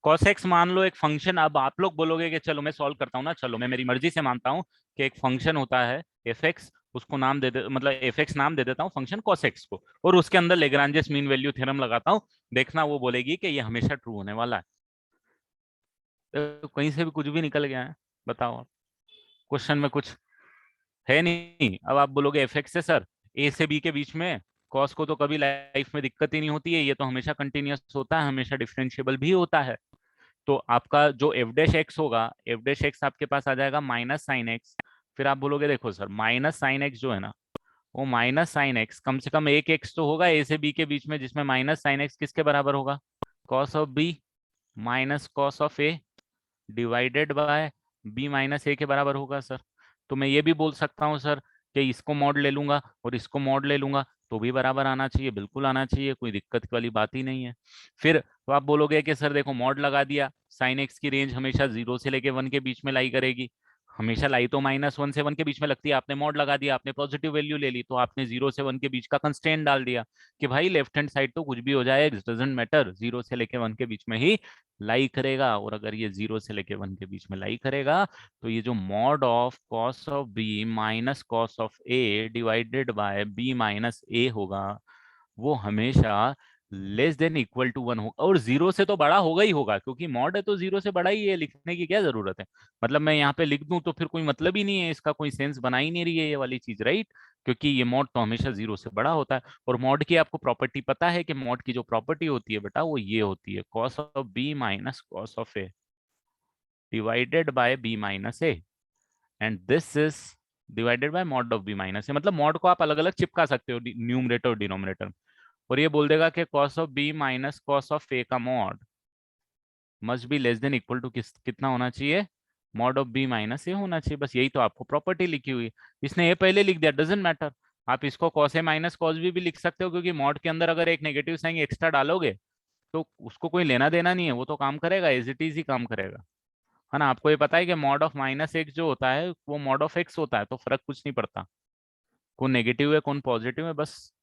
कॉसेक्स मान लो एक फंक्शन, अब आप लोग बोलोगे कि चलो मैं सॉल्व करता हूँ ना, चलो मैं मेरी मर्जी से मानता हूँ कि एक फंक्शन होता है एफ एक्स, उसको नाम दे दे, मतलब एफ एक्स नाम दे देता हूँ फंक्शन कॉसेक्स को, और उसके अंदर लेग्रांजियस मीन वैल्यू थ्योरम लगाता हूँ। देखना वो बोलेगी कि ये हमेशा ट्रू होने वाला है। तो कहीं से भी कुछ भी निकल गया है, बताओ आप, क्वेश्चन में कुछ है नहीं। अब आप बोलोगे एफ एक्स है सर ए से बी के बीच में, कॉस को तो कभी लाइफ में दिक्कत ही नहीं होती है, ये तो हमेशा कंटिन्यूअस होता है, हमेशा डिफरेंशिएबल भी होता है। तो आपका जो एफ डैश एक्स होगा, एफ डैश एक्स आपके पास आ जाएगा माइनस साइन एक्स। फिर आप बोलोगे देखो सर माइनस साइन एक्स जो है ना वो माइनस साइन एक्स, कम से कम एक एक्स तो होगा ए से बी के बीच में, जिसमें माइनस साइन एक्स किसके बराबर होगा, cos of B minus cos of A divided by B minus A के बराबर होगा सर। तो मैं ये भी बोल सकता हूँ सर कि इसको मॉड ले लूंगा और इसको मॉड ले लूंगा तो भी बराबर आना चाहिए, बिल्कुल आना चाहिए, कोई दिक्कत वाली बात ही नहीं है। फिर तो आप बोलोगे कि सर देखो मॉड लगा दिया, साइन एक्स की रेंज हमेशा 0 से लेके 1 के बीच में लाई करेगी, हमेशा लाई तो -1 से 1 के बीच में लगती है, आपने मॉड लगा दिया, आपने पॉजिटिव वैल्यू ले ली, तो आपने 0 से 1 के बीच का कंस्ट्रेंट डाल दिया कि भाई लेफ्ट हैंड साइड तो कुछ भी हो जाए, डजंट मैटर, 0 से लेके 1 के बीच में ही लाई करेगा। और अगर ये 0 से लेके 1 के बीच में लाई करेगा तो ये जो mod of cos of B minus cos of A divided by B minus A होगा, वो हमेशा लेस देन इक्वल टू 1 होगा, और 0 से तो बड़ा होगा ही होगा, क्योंकि मॉड है तो 0 से बड़ा ही है, लिखने की क्या जरूरत है। मतलब मैं यहाँ पे लिख दूं तो फिर कोई मतलब ही नहीं है, इसका कोई सेंस बना ही नहीं रही है ये वाली चीज, राइट। क्योंकि ये मॉड तो हमेशा 0 से बड़ा होता है। और मॉड की आपको प्रॉपर्टी पता है कि मॉड की जो प्रॉपर्टी होती है बेटा वो ये होती है, cos of B minus cos of A divided by B minus A, and this is divided by mod of B minus A. मतलब मॉड को आप अलग अलग चिपका सकते हो न्यूमरेटर और डिनोमिनेटर, और ये बोल देगा कि cos of B minus cos of A का mod must be less than equal to कितना होना चाहिए, mod of B minus A होना चाहिए। बस यही तो आपको प्रॉपर्टी लिखी हुई है। इसने ए पहले लिख दिया, डजेंट मैटर, आप इसको cos A minus cos B भी लिख सकते हो, क्योंकि मॉड के अंदर अगर एक नेगेटिव साइन एक्स्ट्रा डालोगे तो उसको कोई लेना देना नहीं है, वो तो काम करेगा, एज इट इज ही काम करेगा, है ना। आपको ये पता है कि मॉड ऑफ माइनस एक्स जो होता है वो मॉड ऑफ एक्स होता है, तो फर्क कुछ नहीं पड़ता, कौन नेगेटिव है कौन पॉजिटिव है, बस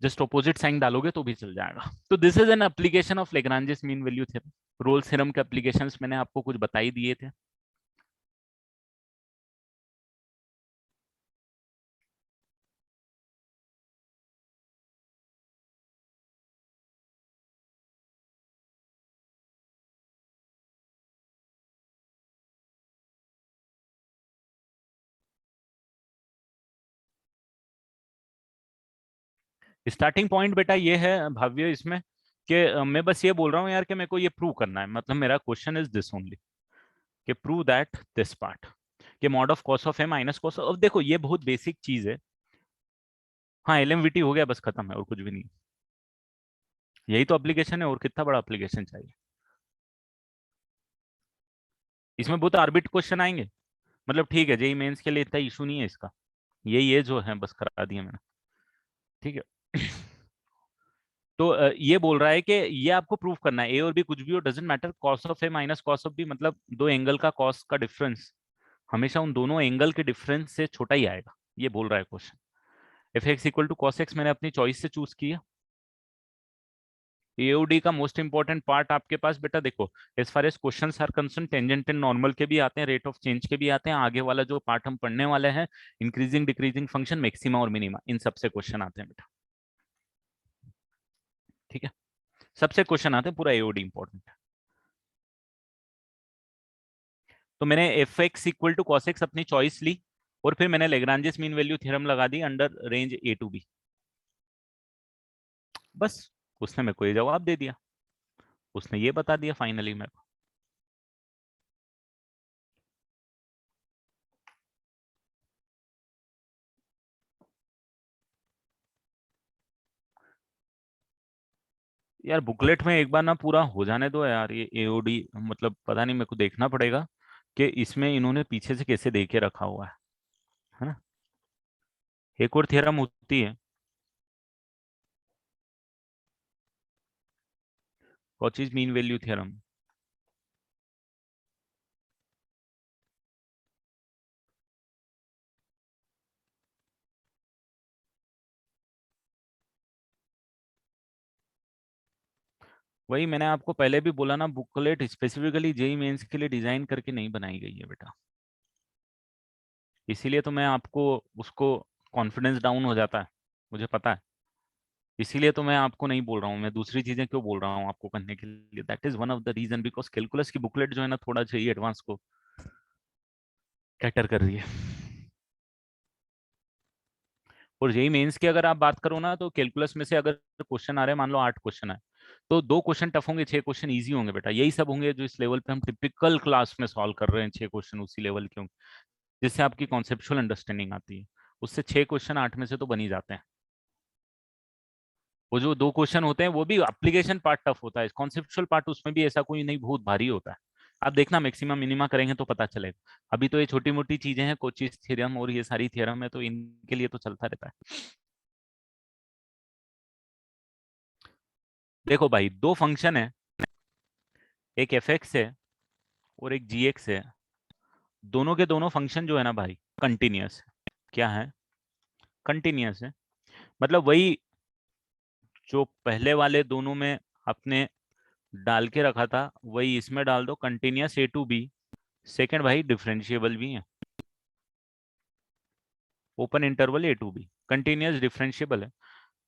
जस्ट ऑपोजिट साइन डालोगे तो भी चल जाएगा। तो this is an application of Lagrange's mean value theorem. Rolle's theorem के एप्लीकेशंस मैंने आपको कुछ बता ही दिए थे। स्टार्टिंग पॉइंट बेटा ये है भव्य इसमें कि मैं बस ये बोल रहा हूँ यार कि मेरे को ये प्रूव करना है, मतलब मेरा क्वेश्चन इज दिस ओनली कि प्रूव दैट दिस पार्ट कि mod of cos of A minus cos of, देखो ये बहुत बेसिक चीज है। हाँ एलएमवीटी हो गया, बस खत्म है और कुछ भी नहीं। यही तो एप्लीकेशन है, और कितना बड़ा एप्लीकेशन चाहिए। इसमें बहुत आर्बिट क्वेश्चन आएंगे, मतलब ठीक है जेई मेंस के लिए इतना इशू नहीं है इसका, यही है जो है बस करा दिया मैंने, ठीक है। तो ये बोल रहा है कि ये आपको प्रूव करना है ए और बी कुछ भी हो doesn't matter, cos of A minus cos of B, मतलब दो एंगल का कॉस का डिफरेंस हमेशा उन दोनों एंगल के डिफरेंस से छोटा ही आएगा, ये बोल रहा है question. F X equal to cos X मैंने अपनी चॉइस से चूज किया। एओडी का मोस्ट इंपॉर्टेंट पार्ट आपके पास बेटा देखो, as far as question are concern tangent and normal के भी आते हैं, रेट ऑफ चेंज के भी आते हैं, आगे वाला जो पार्ट हम पढ़ने वाले हैं इंक्रीजिंग डिक्रीजिंग फंक्शन मैक्सिमा और मिनिमा, इन सबसे क्वेश्चन आते हैं बेटा, ठीक है। सबसे क्वेश्चन आते हैं, पूरा एओडी इंपॉर्टेंट है। तो मैंने F X equal to cos X अपनी चॉइस ली, और फिर मैंने लेग्रांजेस मीन वैल्यू थ्योरम लगा दी under range A to B, बस उसने मेरे को ये जवाब दे दिया, उसने ये बता दिया फाइनली मेरे को। यार बुकलेट में एक बार ना पूरा हो जाने दो यार, ये एओडी मतलब पता नहीं, मेरे को देखना पड़ेगा कि इसमें इन्होंने पीछे से कैसे दे के रखा हुआ है ना। एक और थ्योरम होती है कॉचीज मीन वैल्यू थ्योरम, वही मैंने आपको पहले भी बोला ना, बुकलेट स्पेसिफिकली जेई मेंस के लिए डिजाइन करके नहीं बनाई गई है बेटा, इसीलिए तो मैं आपको उसको कॉन्फिडेंस डाउन हो जाता है, मुझे पता है, इसीलिए तो मैं आपको नहीं बोल रहा हूँ, मैं दूसरी चीजें क्यों बोल रहा हूँ आपको करने के लिए, that is one of the reason, because calculus की बुकलेट जो है ना थोड़ा चाहिए एडवांस को कैटर कर रही है। और जेई मेंस की अगर आप बात करो ना, तो कैलकुलस में से अगर क्वेश्चन आ रहे हैं, मान लो 8 क्वेश्चन है, तो 2 क्वेश्चन टफ होंगे, 6 क्वेश्चन इजी होंगे बेटा, यही सब होंगे जो इस लेवल पे हम टिपिकल क्लास में सॉल्व कर रहे हैं, 6 क्वेश्चन उसी लेवल के होंगे, जिससे आपकी कॉन्सेप्चुअल अंडरस्टैंडिंग आती है। उससे 6 क्वेश्चन 8 में से तो बन ही जाते हैं। वो जो 2 क्वेश्चन होते हैं वो भी एप्लीकेशन पार्ट टफ होता है, कॉन्सेप्चुअल पार्ट उसमें भी ऐसा कोई नहीं बहुत भारी होता है। आप देखना मैक्सिमम मिनिमा करेंगे तो पता चलेगा। अभी तो ये छोटी मोटी चीजें हैं, कोचीज थ्योरम और ये सारी थ्योरम है, तो इनके लिए तो चलता रहता है। देखो भाई, दो फंक्शन है, एक एफ एक्स है और एक जी एक्स है। दोनों के दोनों फंक्शन जो है ना भाई, कंटिन्यूअस है। क्या है? कंटिन्यूअस है। मतलब वही जो पहले वाले दोनों में आपने डाल के रखा था वही इसमें डाल दो, continuous A to B. Second भाई डिफरेंशिएबल भी है, open interval A to B, continuous differentiable है।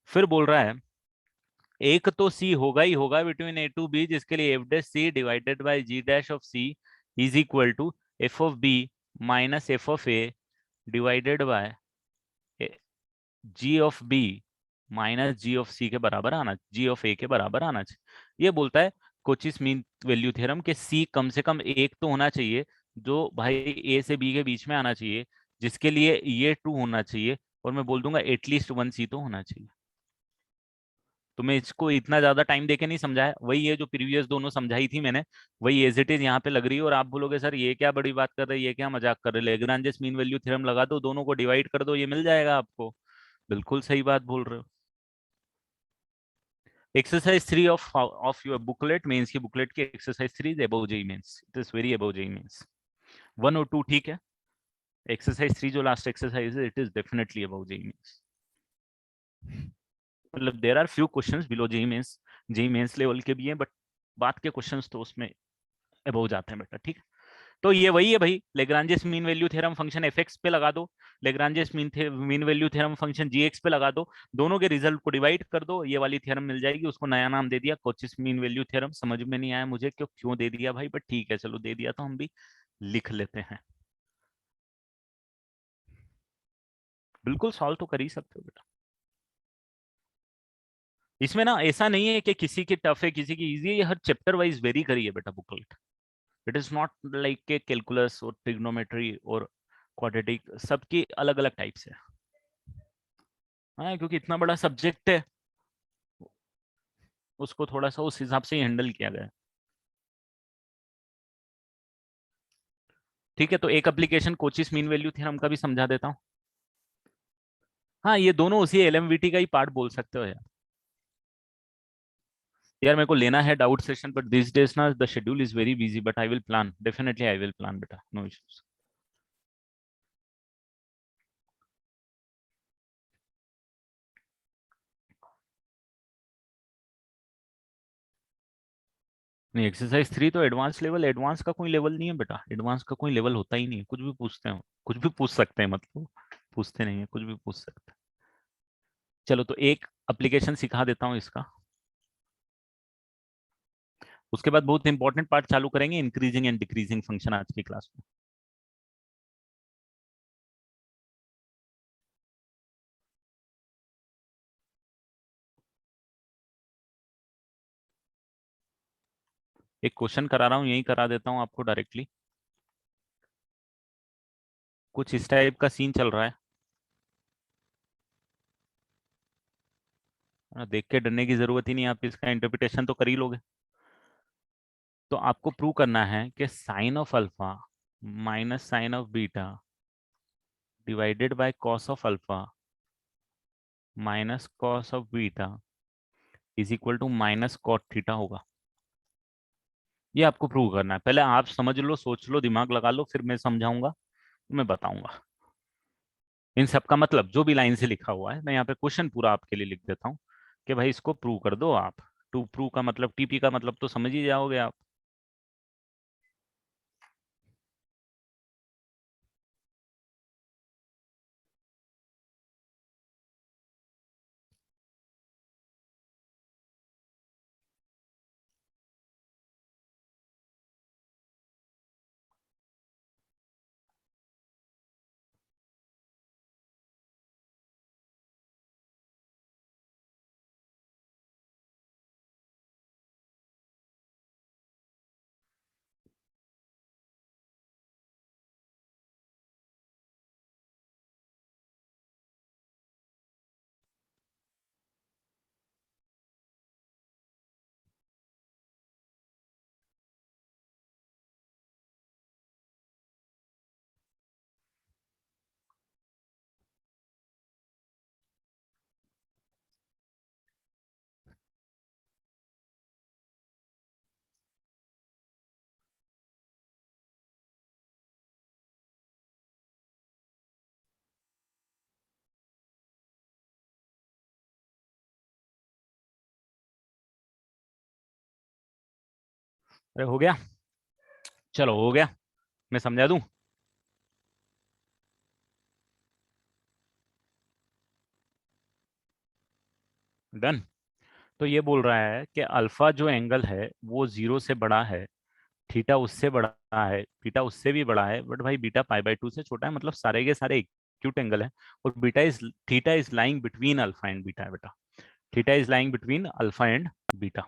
फिर बोल रहा है एक तो सी होगा ही होगा बिटवीन ए टू बी, जिसके लिए F dash C divided by G dash of C is equal to F of B minus F of A divided by G of B minus G of C के बराबर आना, जी of ए के बराबर आना चाहिए। ये बोलता है कोचिस मीन वैल्यू थ्योरम के सी कम से कम एक तो होना चाहिए, जो भाई ए से बी के बीच में आना चाहिए, जिसके लिए ये ट्रू होना चाहिए, और मैं बोल दूंगा एटलीस्ट वन सी तो होना चाहिए। तो मैं इसको इतना ज्यादा टाइम देके नहीं समझाया, वही है जो प्रीवियस दोनों समझाई थी मैंने, वही एज इट इज यहाँ पे लग रही है। और आप बोलोगे सर ये क्या बड़ी बात कर रहे हैं, ये क्या मजाक कर रहे हैं, लेग्रांजेस मीन वैल्यू थ्योरम लगा दो, दोनों को डिवाइड कर दो, ये मिल जाएगा आपको। बिल्कुल सही बात बोल रहे हो। Exercise 3 of your booklet, Mains की बुकलेट की exercise 3 is above JEE Mains, it is very above JEE Mains. 1 और 2 ठीक है, एक्सरसाइज 3 जो लास्ट एक्सरसाइज है it is definitely above JEE Mains. मतलब there are few questions below JEE Mains level के भी हैं, बट बात के क्वेश्चंस तो उसमें अबव जाते हैं बेटा, ठीक है। तो ये वही है भाई, Lagrange's mean value theorem function F X पे लगा दो, Lagrange's mean value theorem function G X पे लगा दो, दोनों के रिजल्ट को डिवाइड कर दो, ये वाली थ्योरम मिल जाएगी। उसको नया नाम दे दिया कोचिस मीन वैल्यू थ्योरम। समझ में नहीं आया मुझे क्यों क्यों दे दिया भाई, बट ठीक है चलो दे दिया तो हम भी लिख लेते हैं। बिल्कुल सॉल्व तो कर ही सकते हो बेटा। इसमें ना ऐसा नहीं है कि किसी की टफ है किसी की इजी है, ये हर चैप्टर वाइज वेरी करी है बेटा booklet. It is not like के कैलकुलस और ट्रिग्नोमेट्री और क्वाड्रेटिक सबकी अलग अलग टाइप्स है। हाँ, क्योंकि इतना बड़ा सब्जेक्ट है, उसको थोड़ा सा उस हिसाब से ही हैंडल किया गया है। ठीक है, तो एक application coaches mean value theorem का भी समझा देता हूँ। हाँ, ये दोनों उसी एलएमवीटी का ही पार्ट बोल सकते हो यार। यार मेरे को लेना है doubt session, but this days ना the schedule is very busy, but I will plan, definitely I will plan बेटा, नो इश्यूज। नहीं, एक्सरसाइज 3 तो एडवांस लेवल, एडवांस का कोई लेवल नहीं है बेटा, एडवांस का कोई लेवल होता ही नहीं है, कुछ भी पूछते हैं, कुछ भी पूछ सकते हैं, मतलब पूछते नहीं है, कुछ भी पूछ सकते हैं। चलो तो एक एप्लीकेशन सिखा देता हूँ इसका, उसके बाद बहुत इंपॉर्टेंट पार्ट चालू करेंगे, इंक्रीजिंग एंड डिक्रीजिंग फंक्शन आज की क्लास में। एक क्वेश्चन करा रहा हूँ, यही करा देता हूँ आपको डायरेक्टली। कुछ इस टाइप का सीन चल रहा है। देख के डरने की जरूरत ही नहीं, आप इसका इंटरप्रिटेशन तो कर ही लोगे। तो आपको प्रूव करना है कि sine of alpha minus sine of beta divided by cos of alpha minus cos of beta is equal to minus cot theta होगा। ये आपको प्रूव करना है, पहले आप समझ लो, सोच लो, दिमाग लगा लो, फिर मैं समझाऊंगा, तो मैं बताऊंगा। इन सब का मतलब जो भी लाइन से लिखा हुआ है, मैं यहाँ पे क्वेश्चन पूरा आपके लिए लिख देता हूँ कि भाई इसको प्रूव कर दो आप। टू प्रूव का मतलब, टीपी का मतलब तो समझ ही जाओगे आप। अरे हो गया, चलो हो गया, मैं समझा दूं। डन। तो ये बोल रहा है कि अल्फा जो एंगल है वो जीरो से बड़ा है, थीटा उससे बड़ा है, बीटा उससे भी बड़ा है, बट भाई बीटा पाई बाय 2 से छोटा है, मतलब सारे के सारे एक्यूट एंगल है। और beta is theta is lying between alpha and beta है बेटा। Theta is lying between alpha and beta.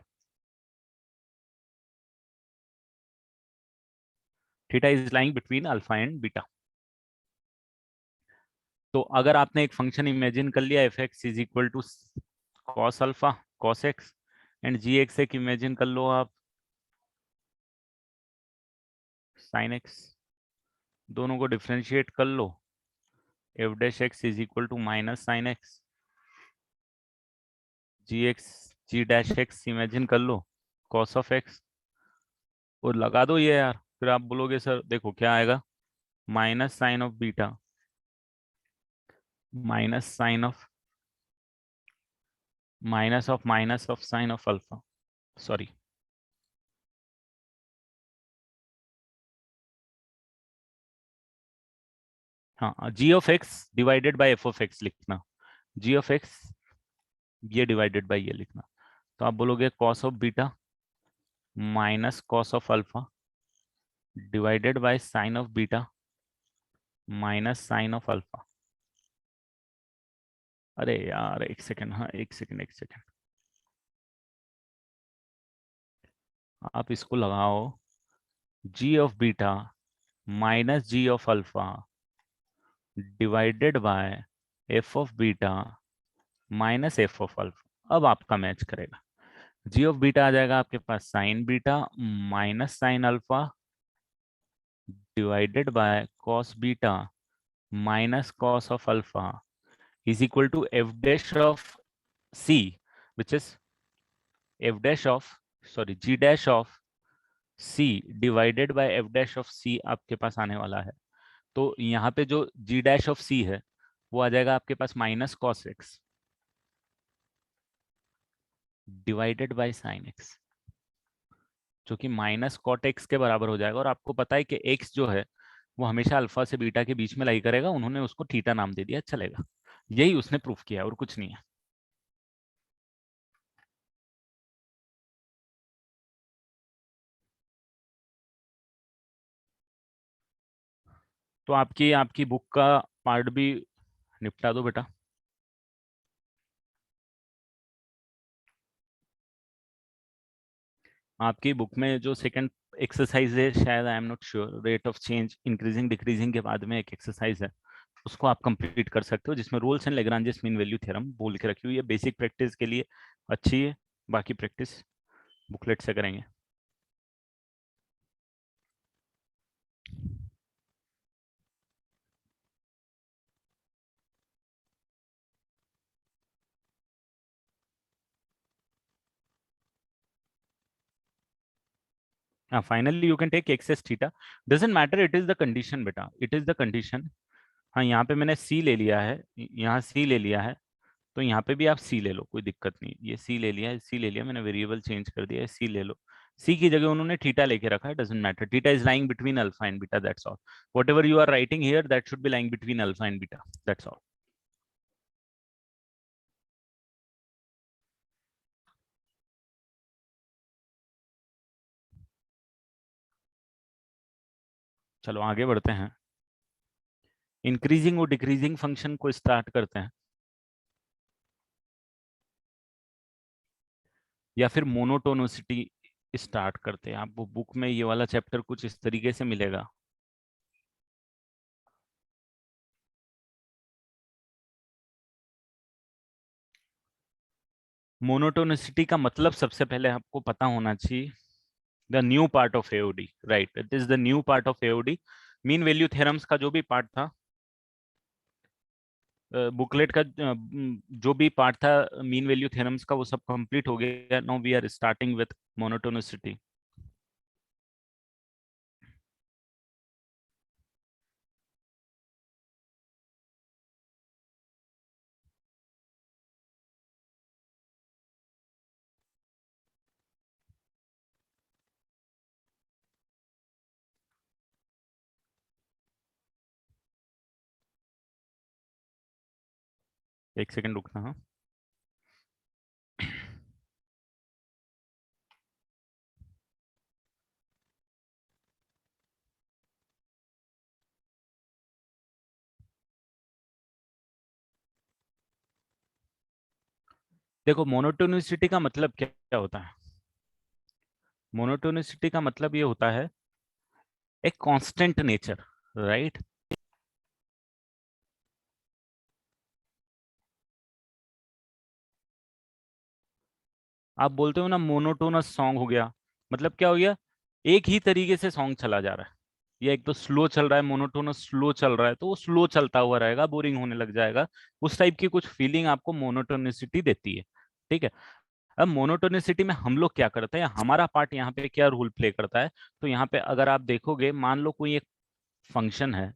Theta is lying between alpha and beta. तो अगर आपने एक फंक्शन इमेजिन कर लिया F x is equal to cos alpha cos X, and G X एक imagine कर लो आप साइन एक्स, दोनों को डिफ्रेंशिएट कर लो, F dash X is equal to minus sine x, x ji dash x imagine कर लो कॉस ऑफ एक्स, और लगा दो ये यार, फिर आप बोलोगे सर देखो क्या आएगा, minus sine of beta minus sine of minus of sine of alpha, sorry. हाँ, G of X divided by F of X लिखना, जी ऑफ एक्स ये डिवाइडेड बाय ये लिखना। तो आप बोलोगे cos of beta minus cos of alpha divided by sine of beta minus sine of alpha. अरे यार एक सेकेंड, हाँ एक सेकेंड एक सेकेंड, आप इसको लगाओ, G of beta minus G of alpha divided by F of beta minus F of alpha. अब आपका मैच करेगा, जी ऑफ बीटा आ जाएगा आपके पास sine beta minus sine alpha divided by cos beta minus cos of alpha is equal to F dash of C, which is F dash of, sorry G dash of C divided by F dash of C आपके पास आने वाला है। तो यहाँ पे जो जी dash of सी है वो आ जाएगा आपके पास minus cos X divided by sine X, जो कि माइनस कॉट एक्स के बराबर हो जाएगा। और आपको पता है कि एक्स जो है वो हमेशा अल्फा से बीटा के बीच में लाई करेगा, उन्होंने उसको थीटा नाम दे दिया, चलेगा। यही उसने प्रूफ किया और कुछ नहीं है। तो आपकी आपकी बुक का पार्ट भी निपटा दो बेटा। आपकी बुक में जो सेकंड एक्सरसाइज है, शायद I am not sure, rate of change increasing decreasing के बाद में एक एक्सरसाइज है, उसको आप कंप्लीट कर सकते हो, जिसमें Rolle's and Lagrange's mean value theorem बोल के रखी हुई है। बेसिक प्रैक्टिस के लिए अच्छी है, बाकी प्रैक्टिस बुकलेट से करेंगे। हाँ, finally you can take x as theta, doesn't matter, it is the condition बेटा, इट इज द कंडीशन। हाँ, यहाँ पे मैंने सी ले लिया है, यहाँ सी ले लिया है, तो यहाँ पे भी आप सी ले लो, कोई दिक्कत नहीं। ये सी ले लिया है, सी ले लिया, मैंने वेरिएबल चेंज कर दिया है, सी ले लो। सी की जगह उन्होंने थीटा लेके रखा है, doesn't matter, theta is lying between alpha and beta, that's all. Whatever you are writing here that should be lying between alpha and beta, that's all. चलो आगे बढ़ते हैं, इंक्रीजिंग और डिक्रीजिंग फंक्शन को start करते हैं, या फिर मोनोटोनिसिटी स्टार्ट करते हैं। आपको बुक में ये वाला चैप्टर कुछ इस तरीके से मिलेगा। मोनोटोनिसिटी का मतलब सबसे पहले आपको पता होना चाहिए, the new part of AOD, right, it is the new part of AOD. Mean value theorems का जो भी पार्ट था, बुकलेट का जो भी पार्ट था मीन वैल्यू थ्योरम्स का, वो सब कंप्लीट हो गया। Now we are starting with monotonicity. एक सेकंड रुकना। हाँ, देखो मोनोटोनिसिटी का मतलब क्या क्या होता है। मोनोटोनिसिटी का मतलब ये होता है एक कांस्टेंट नेचर, राइट। आप बोलते हो ना मोनोटोनस सॉन्ग हो गया, मतलब क्या हो गया, एक ही तरीके से सॉन्ग चला जा रहा है। ये एक तो स्लो चल रहा है, मोनोटोनस स्लो चल रहा है, तो वो स्लो चलता हुआ रहेगा, बोरिंग होने लग जाएगा। उस टाइप की कुछ फीलिंग आपको मोनोटोनिसिटी देती है। ठीक है। अब मोनोटोनिसिटी में हम लोग क्या करते हैं, हमारा पार्ट यहाँ पे क्या रोल प्ले करता है। तो यहाँ पे अगर आप देखोगे, मान लो कोई एक फंक्शन है,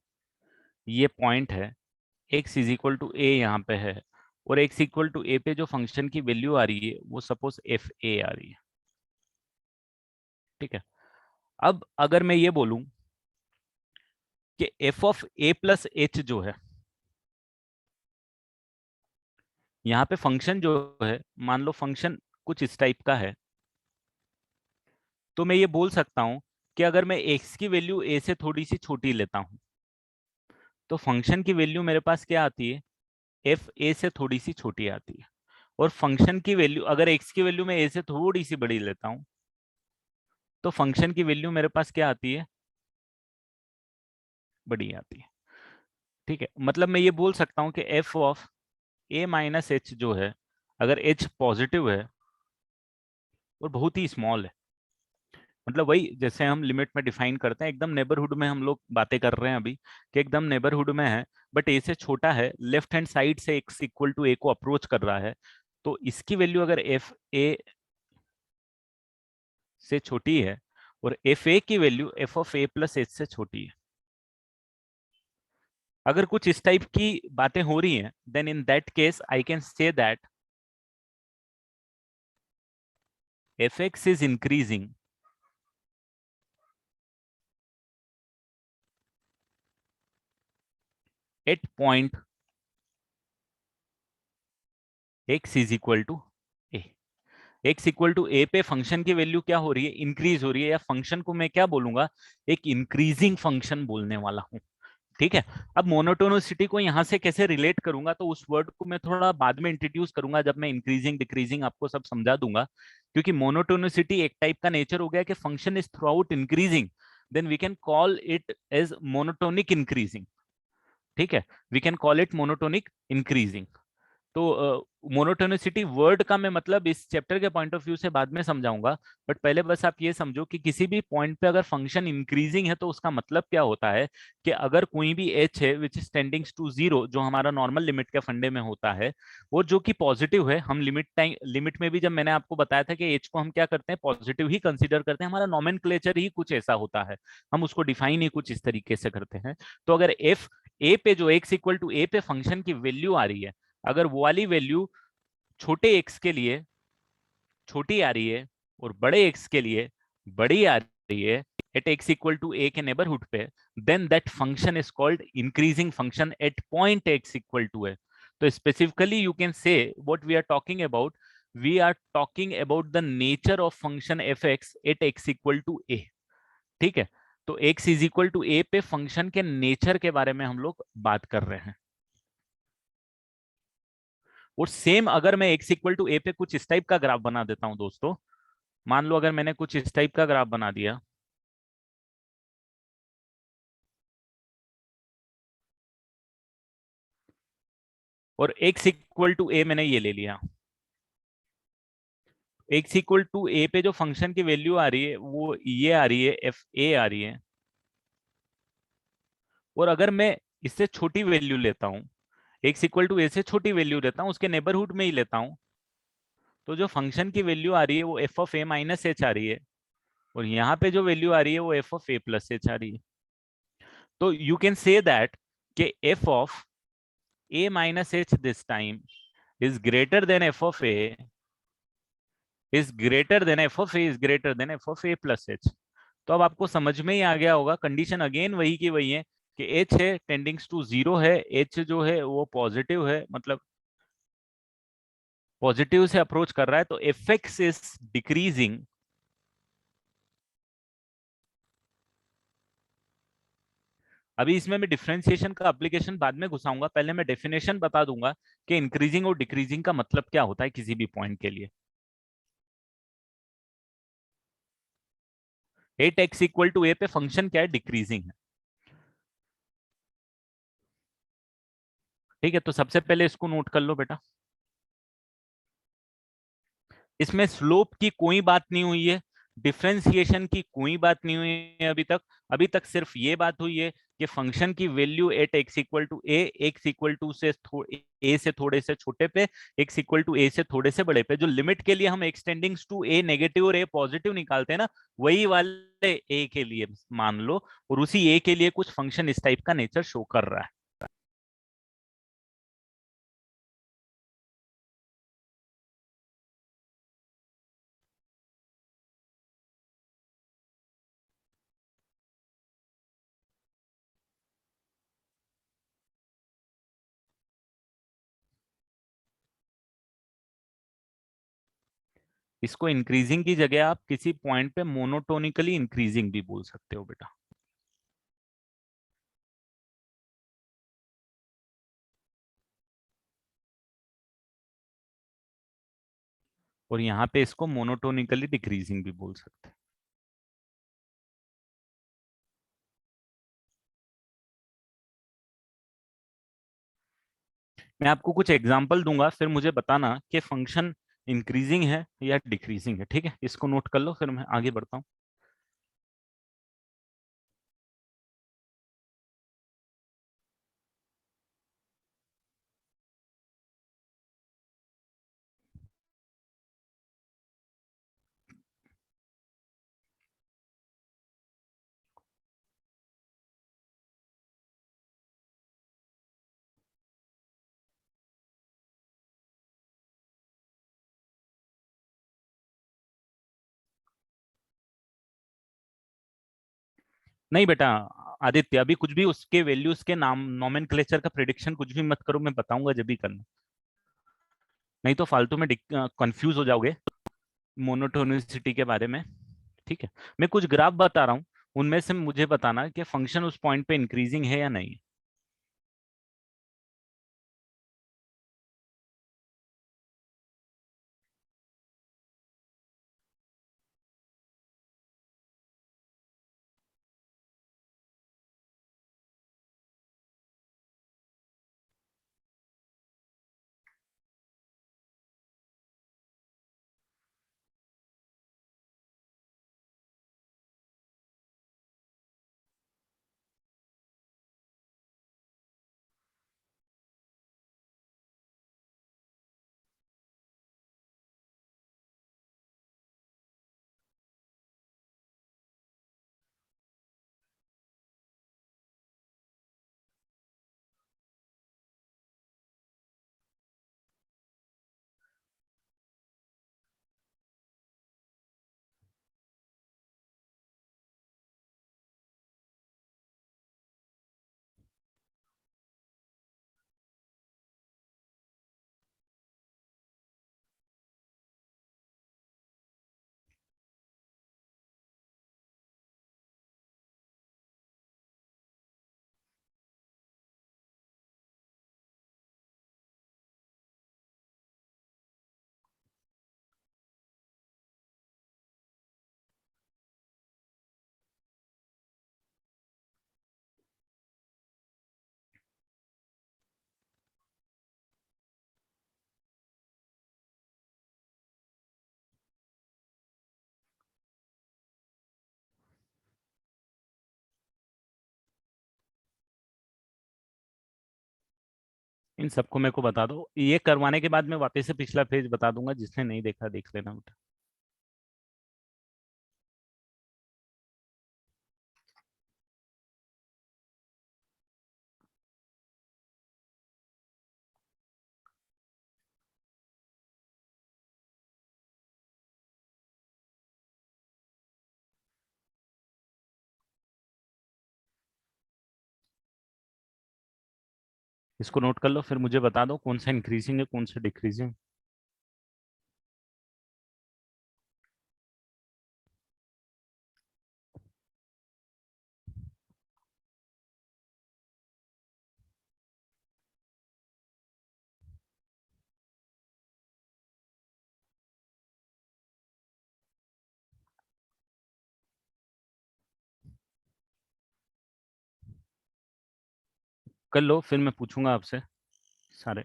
ये पॉइंट है, एक्स इज इक्वल टू ए यहाँ पे है, और एक्स इक्वल टू ए पे जो फंक्शन की वैल्यू आ रही है वो सपोज एफ ए आ रही है। ठीक है। अब अगर मैं ये बोलूं कि F of A plus H जो है, यहाँ पे फंक्शन जो है, मान लो फंक्शन कुछ इस टाइप का है, तो मैं ये बोल सकता हूं कि अगर मैं एक्स की वैल्यू ए से थोड़ी सी छोटी लेता हूं, तो फंक्शन की वैल्यू मेरे पास क्या आती है, एफ ए से थोड़ी सी छोटी आती है। और फंक्शन की वैल्यू, अगर एक्स की वैल्यू मैं ए से थोड़ी सी बड़ी लेता हूं, तो फंक्शन की वैल्यू मेरे पास क्या आती है, बड़ी आती है। ठीक है। मतलब मैं ये बोल सकता हूँ कि F of A minus H जो है, अगर एच पॉजिटिव है और बहुत ही स्मॉल है, मतलब वही जैसे हम लिमिट में डिफाइन करते हैं, एकदम नेबरहुड में हम लोग बातें कर रहे हैं अभी, कि एकदम नेबरहुड में है, बट ए से छोटा है, लेफ्ट हैंड साइड से एक्स इक्वल टू ए को अप्रोच कर रहा है, तो इसकी वैल्यू अगर एफ ए से छोटी है और एफ ए की value F of A plus H से छोटी है, अगर कुछ इस टाइप की बातें हो रही हैं, then in that case I can say that F x is increasing at point X is equal to A. X equal to A पे फंक्शन की वैल्यू क्या हो रही है, इंक्रीज हो रही है, या फंक्शन को मैं क्या बोलूंगा, एक इंक्रीजिंग फंक्शन बोलने वाला हूं। ठीक है। अब मोनोटोनिसिटी को यहां से कैसे रिलेट करूंगा, तो उस वर्ड को मैं थोड़ा बाद में इंट्रोड्यूस करूंगा, जब मैं इंक्रीजिंग डिक्रीजिंग आपको सब समझा दूंगा। क्योंकि मोनोटोनिसिटी एक टाइप का नेचर हो गया कि function is throughout increasing, then we can call it as monotonic increasing. ठीक है। We can call it monotonic increasing. तो मोनोटोनिसिटी वर्ड का मैं मतलब इस चैप्टर के पॉइंट ऑफ व्यू से बाद में समझाऊंगा। बट पहले बस आप ये समझो कि किसी भी पॉइंट पे अगर फंक्शन इंक्रीजिंग है, तो उसका मतलब क्या होता है कि अगर कोई भी एच है विच इज टेंडिंग्स टू जीरो, जो हमारा नॉर्मल लिमिट के फंडे में होता है, वो जो कि पॉजिटिव है, हम लिमिट टाइम लिमिट में भी जब मैंने आपको बताया था कि एच को हम क्या करते हैं, पॉजिटिव ही कंसिडर करते हैं, हमारा नॉमेनक्लेचर ही कुछ ऐसा होता है, हम उसको डिफाइन ही कुछ इस तरीके से करते हैं। तो अगर एफ ए पे जो एक्स इक्वल टू ए पे फंक्शन की वैल्यू आ रही है, अगर वो वाली वैल्यू छोटे एक्स के लिए छोटी आ रही है और बड़े एक्स के लिए बड़ी आ रही है, at X equal to A के नेबरहुड पे, then that function is called increasing function at point X equal to A. तो specifically you can say what we are talking about, we are talking about the nature of function F X at X equal to A. ठीक है। तो X is equal to A पे function के nature के बारे में हम लोग बात कर रहे हैं। और सेम अगर मैं एक्स इक्वल टू ए पे कुछ इस टाइप का ग्राफ बना देता हूं दोस्तों, मान लो अगर मैंने कुछ इस टाइप का ग्राफ बना दिया, और एक्स इक्वल टू ए मैंने ये ले लिया, एक्स इक्वल टू ए पे जो फंक्शन की वैल्यू आ रही है वो ये आ रही है, एफ ए आ रही है, और अगर मैं इससे छोटी वैल्यू लेता हूँ, एक्स इक्वल टू ए से छोटी वैल्यू लेता हूँ, उसके नेबरहुड में ही लेता हूँ, तो जो फंक्शन की वैल्यू आ रही है वो F of A minus H आ रही है, और यहाँ पे जो वैल्यू आ रही है वो F of A plus H आ रही है। तो यू कैन से दैट कि F of a minus h this time is greater than f of a is greater than f of a is greater than f of a plus h। तो अब आपको समझ में ही आ गया होगा, condition again वही की वही है कि h है टेंडिंग्स टू जीरो है, h जो है वो पॉजिटिव है, मतलब पॉजिटिव से अप्रोच कर रहा है तो एफ एक्स इज डिक्रीजिंग। अभी इसमें मैं डिफरेंशिएशन का एप्लीकेशन बाद में घुसाऊंगा, पहले मैं डेफिनेशन बता दूंगा कि इंक्रीजिंग और डिक्रीजिंग का मतलब क्या होता है किसी भी पॉइंट के लिए। Eight X equal to A पे फंक्शन क्या है, डिक्रीजिंग है। ठीक है, तो सबसे पहले इसको नोट कर लो बेटा। इसमें स्लोप की कोई बात नहीं हुई है, डिफरेंशिएशन की कोई बात नहीं हुई है अभी तक। अभी तक सिर्फ ये बात हुई है कि फंक्शन की value at X equal to A, X equal to से ए से थोड़े से छोटे पे, एक्स इक्वल टू ए से थोड़े से बड़े पे, जो लिमिट के लिए हम एक्सटेंडिंग्स टू ए नेगेटिव और ए पॉजिटिव निकालते हैं ना, वही वाले ए के लिए मान लो, और उसी ए के लिए कुछ फंक्शन इस टाइप का नेचर शो कर रहा है। इसको इंक्रीजिंग की जगह आप किसी पॉइंट पे मोनोटोनिकली इंक्रीजिंग भी बोल सकते हो बेटा। और यहाँ पे इसको मोनोटोनिकली डिक्रीजिंग भी बोल सकते हैं। मैं आपको कुछ एग्जांपल दूंगा, फिर मुझे बताना कि फंक्शन इंक्रीजिंग है या डिक्रीजिंग है। ठीक है, इसको नोट कर लो, फिर मैं आगे बढ़ता हूँ। नहीं बेटा, आदित्य अभी कुछ भी उसके वैल्यूज के नाम नोमेनक्लेचर का प्रिडिक्शन कुछ भी मत करो, मैं बताऊंगा जब भी करना। नहीं तो फालतू में कंफ्यूज हो जाओगे मोनोटोनिसिटी के बारे में। ठीक है, मैं कुछ ग्राफ बता रहा हूँ, उनमें से मुझे बताना कि फंक्शन उस पॉइंट पे इंक्रीजिंग है या नहीं। इन सबको मेरे को बता दो, ये करवाने के बाद मैं वापस से पिछला पेज बता दूंगा, जिसने नहीं देखा देख लेना बेटा। इसको नोट कर लो, फिर मुझे बता दो कौन सा इंक्रीजिंग है कौन सा डिक्रीजिंग। कर लो, फिर मैं पूछूंगा आपसे सारे।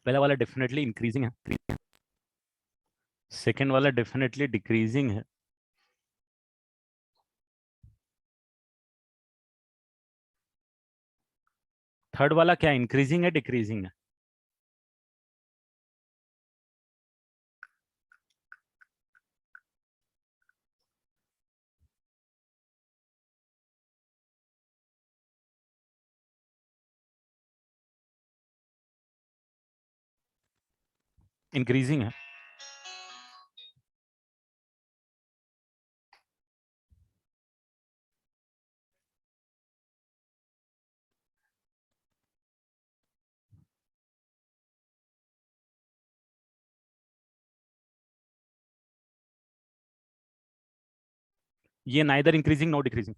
पहला वाला डेफिनेटली इंक्रीजिंग है, सेकेंड वाला डेफिनेटली डिक्रीजिंग है, थर्ड वाला क्या इंक्रीजिंग है डिक्रीजिंग है? इंक्रीजिंग है। ये नाइदर इंक्रीजिंग नो डिक्रीजिंग।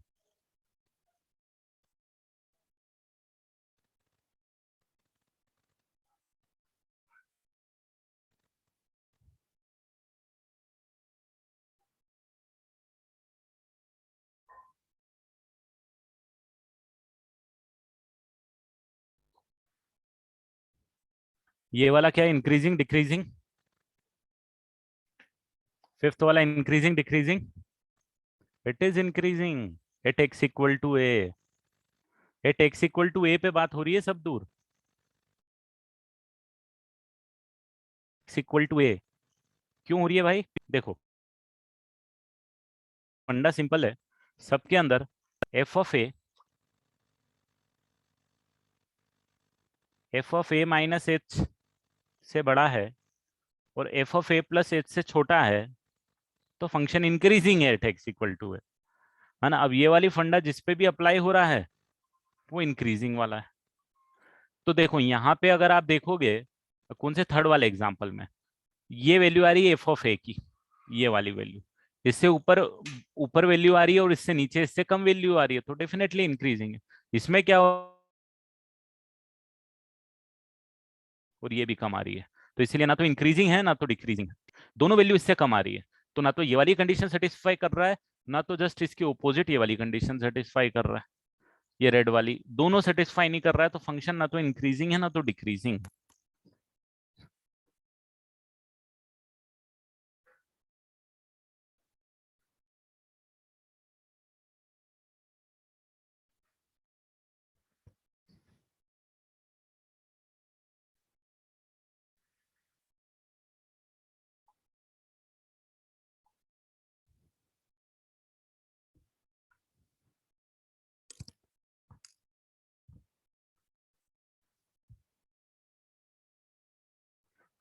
ये वाला क्या इंक्रीजिंग डिक्रीजिंग? फिफ्थ वाला increasing decreasing? It is increasing. At X equal to A, at X equal to A पे बात हो रही है सब दूर, एक्स इक्वल टू ए क्यों हो रही है भाई? देखो, फंडा सिंपल है, सबके अंदर F of A minus H से बड़ा है और F of A plus H से छोटा है, तो फंक्शन इंक्रीजिंग है एट एक्स इक्वल टू है ना। अब ये वाली फंडा जिस पे भी अप्लाई हो रहा है वो इंक्रीजिंग वाला है। तो देखो यहाँ पे अगर आप देखोगे कौन से थर्ड वाले एग्जाम्पल में, ये वैल्यू आ रही है एफ ऑफ ए की, ये वाली वैल्यू, इससे ऊपर ऊपर वैल्यू आ रही है और इससे नीचे इससे कम वैल्यू आ रही है, तो डेफिनेटली इंक्रीजिंग है। इसमें क्या और ये भी कम आ रही है, तो इसलिए ना तो इंक्रीजिंग है ना तो डिक्रीजिंग है, दोनों वैल्यू इससे कम आ रही है। तो ना तो ये वाली कंडीशन सेटिस्फाई कर रहा है, ना तो जस्ट इसके ओपोजिट ये वाली कंडीशन सेटिस्फाई कर रहा है। ये रेड वाली दोनों सेटिस्फाई नहीं कर रहा है, तो फंक्शन ना तो इंक्रीजिंग है ना तो डिक्रीजिंग।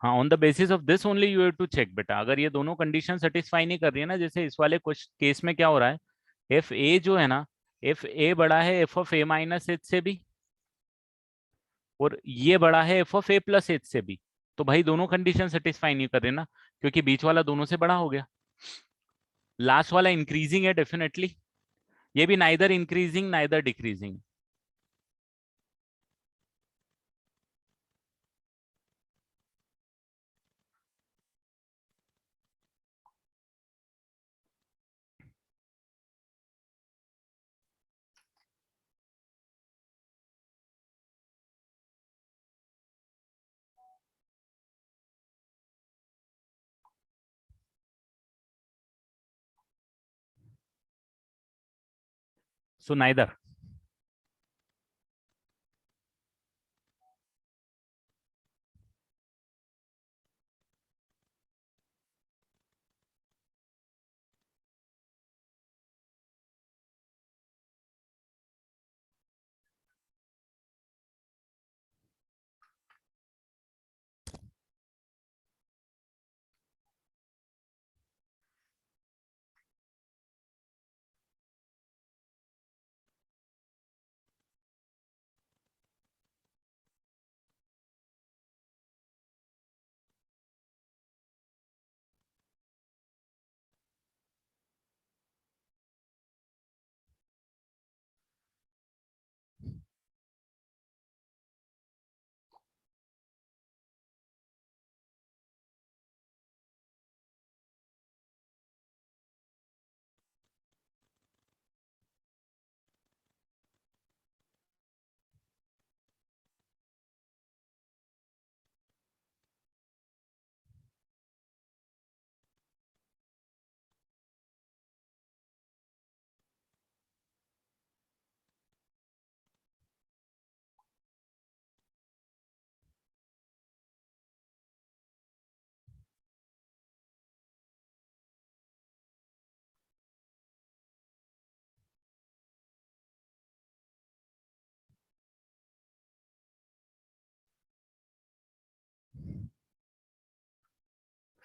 हाँ, on the basis of this only you have to check बेटा, अगर ये दोनों कंडीशन सेटिस्फाई नहीं कर रही है ना, जैसे इस वाले कुछ केस में क्या हो रहा है, एफ ए जो है ना, एफ ए बड़ा है F of A minus H से भी, और ये बड़ा है F of A plus H से भी, तो भाई दोनों कंडीशन सेटिस्फाई नहीं कर रहे ना, क्योंकि बीच वाला दोनों से बड़ा हो गया। लास्ट वाला इंक्रीजिंग है डेफिनेटली, ये भी neither increasing neither decreasing. So neither.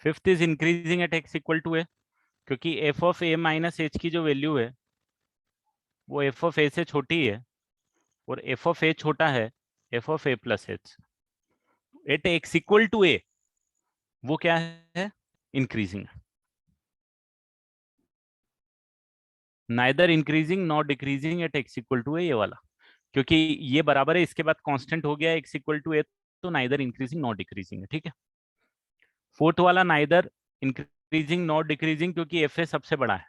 Fifth is increasing at X equal to A, क्योंकि F of A minus H की जो वैल्यू है वो एफ ऑफ ए से छोटी है, और एफ ऑफ ए छोटा है F of A plus H. At X equal to A वो क्या है, increasing. Neither increasing not decreasing at X equal to A, ये वाला, क्योंकि ये बराबर है इसके बाद कांस्टेंट हो गया एक्स इक्वल टू ए, तो नाइदर इंक्रीजिंग नॉट डिक्रीजिंग है, ठीक है। फोर्थ वाला नाइदर इंक्रीजिंग नॉट डिक्रीजिंग, क्योंकि एफ ए सबसे बड़ा है।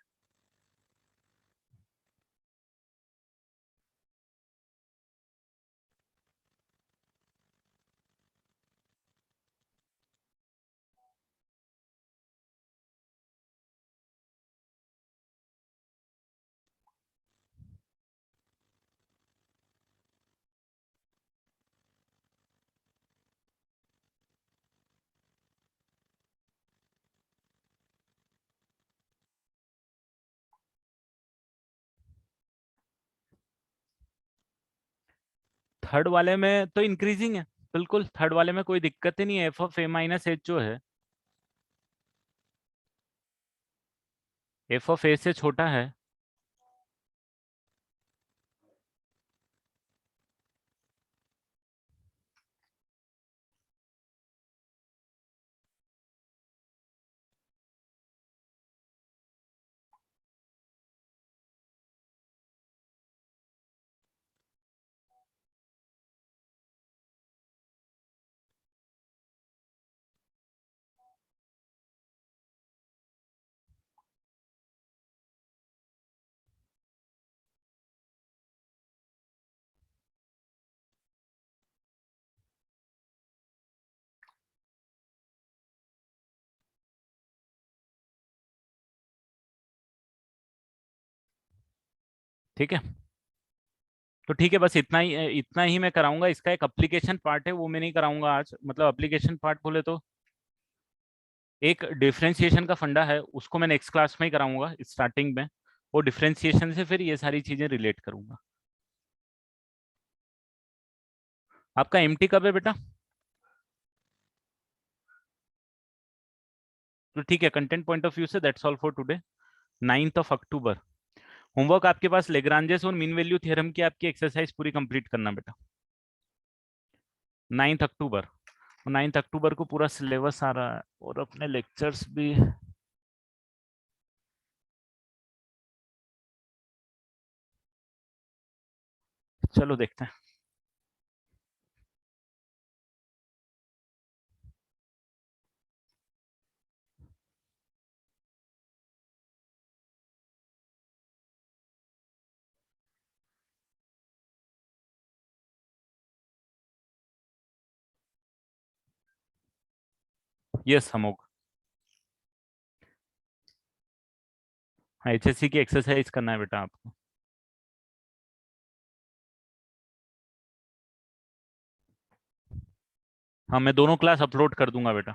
थर्ड वाले में तो इंक्रीजिंग है, बिल्कुल थर्ड वाले में कोई दिक्कत ही नहीं है, F of A minus H जो है एफ ऑफ ए से छोटा है। ठीक है, तो ठीक है, बस इतना ही मैं कराऊंगा। इसका एक एप्लीकेशन पार्ट है वो मैं नहीं कराऊंगा आज, मतलब एप्लीकेशन पार्ट बोले तो एक डिफरेंशिएशन का फंडा है, उसको मैं नेक्स्ट क्लास में ही कराऊंगा स्टार्टिंग में, वो डिफरेंशिएशन से फिर ये सारी चीजें रिलेट करूंगा। आपका एमटी कब है बेटा? तो ठीक है, कंटेंट पॉइंट ऑफ व्यू से that's all for today. 9 October. Homework आपके पास लेग्रांजेस और मीन वैल्यू थ्योरम की आपकी एक्सरसाइज पूरी कंप्लीट करना बेटा। 9 अक्टूबर। 9 अक्टूबर को पूरा सिलेबस आ रहा है और अपने लेक्चर्स भी। चलो देखते हैं। यस हमोग। हाँ, HSC की एक्सरसाइज करना है बेटा आपको। हाँ, मैं दोनों क्लास अपलोड कर दूंगा बेटा।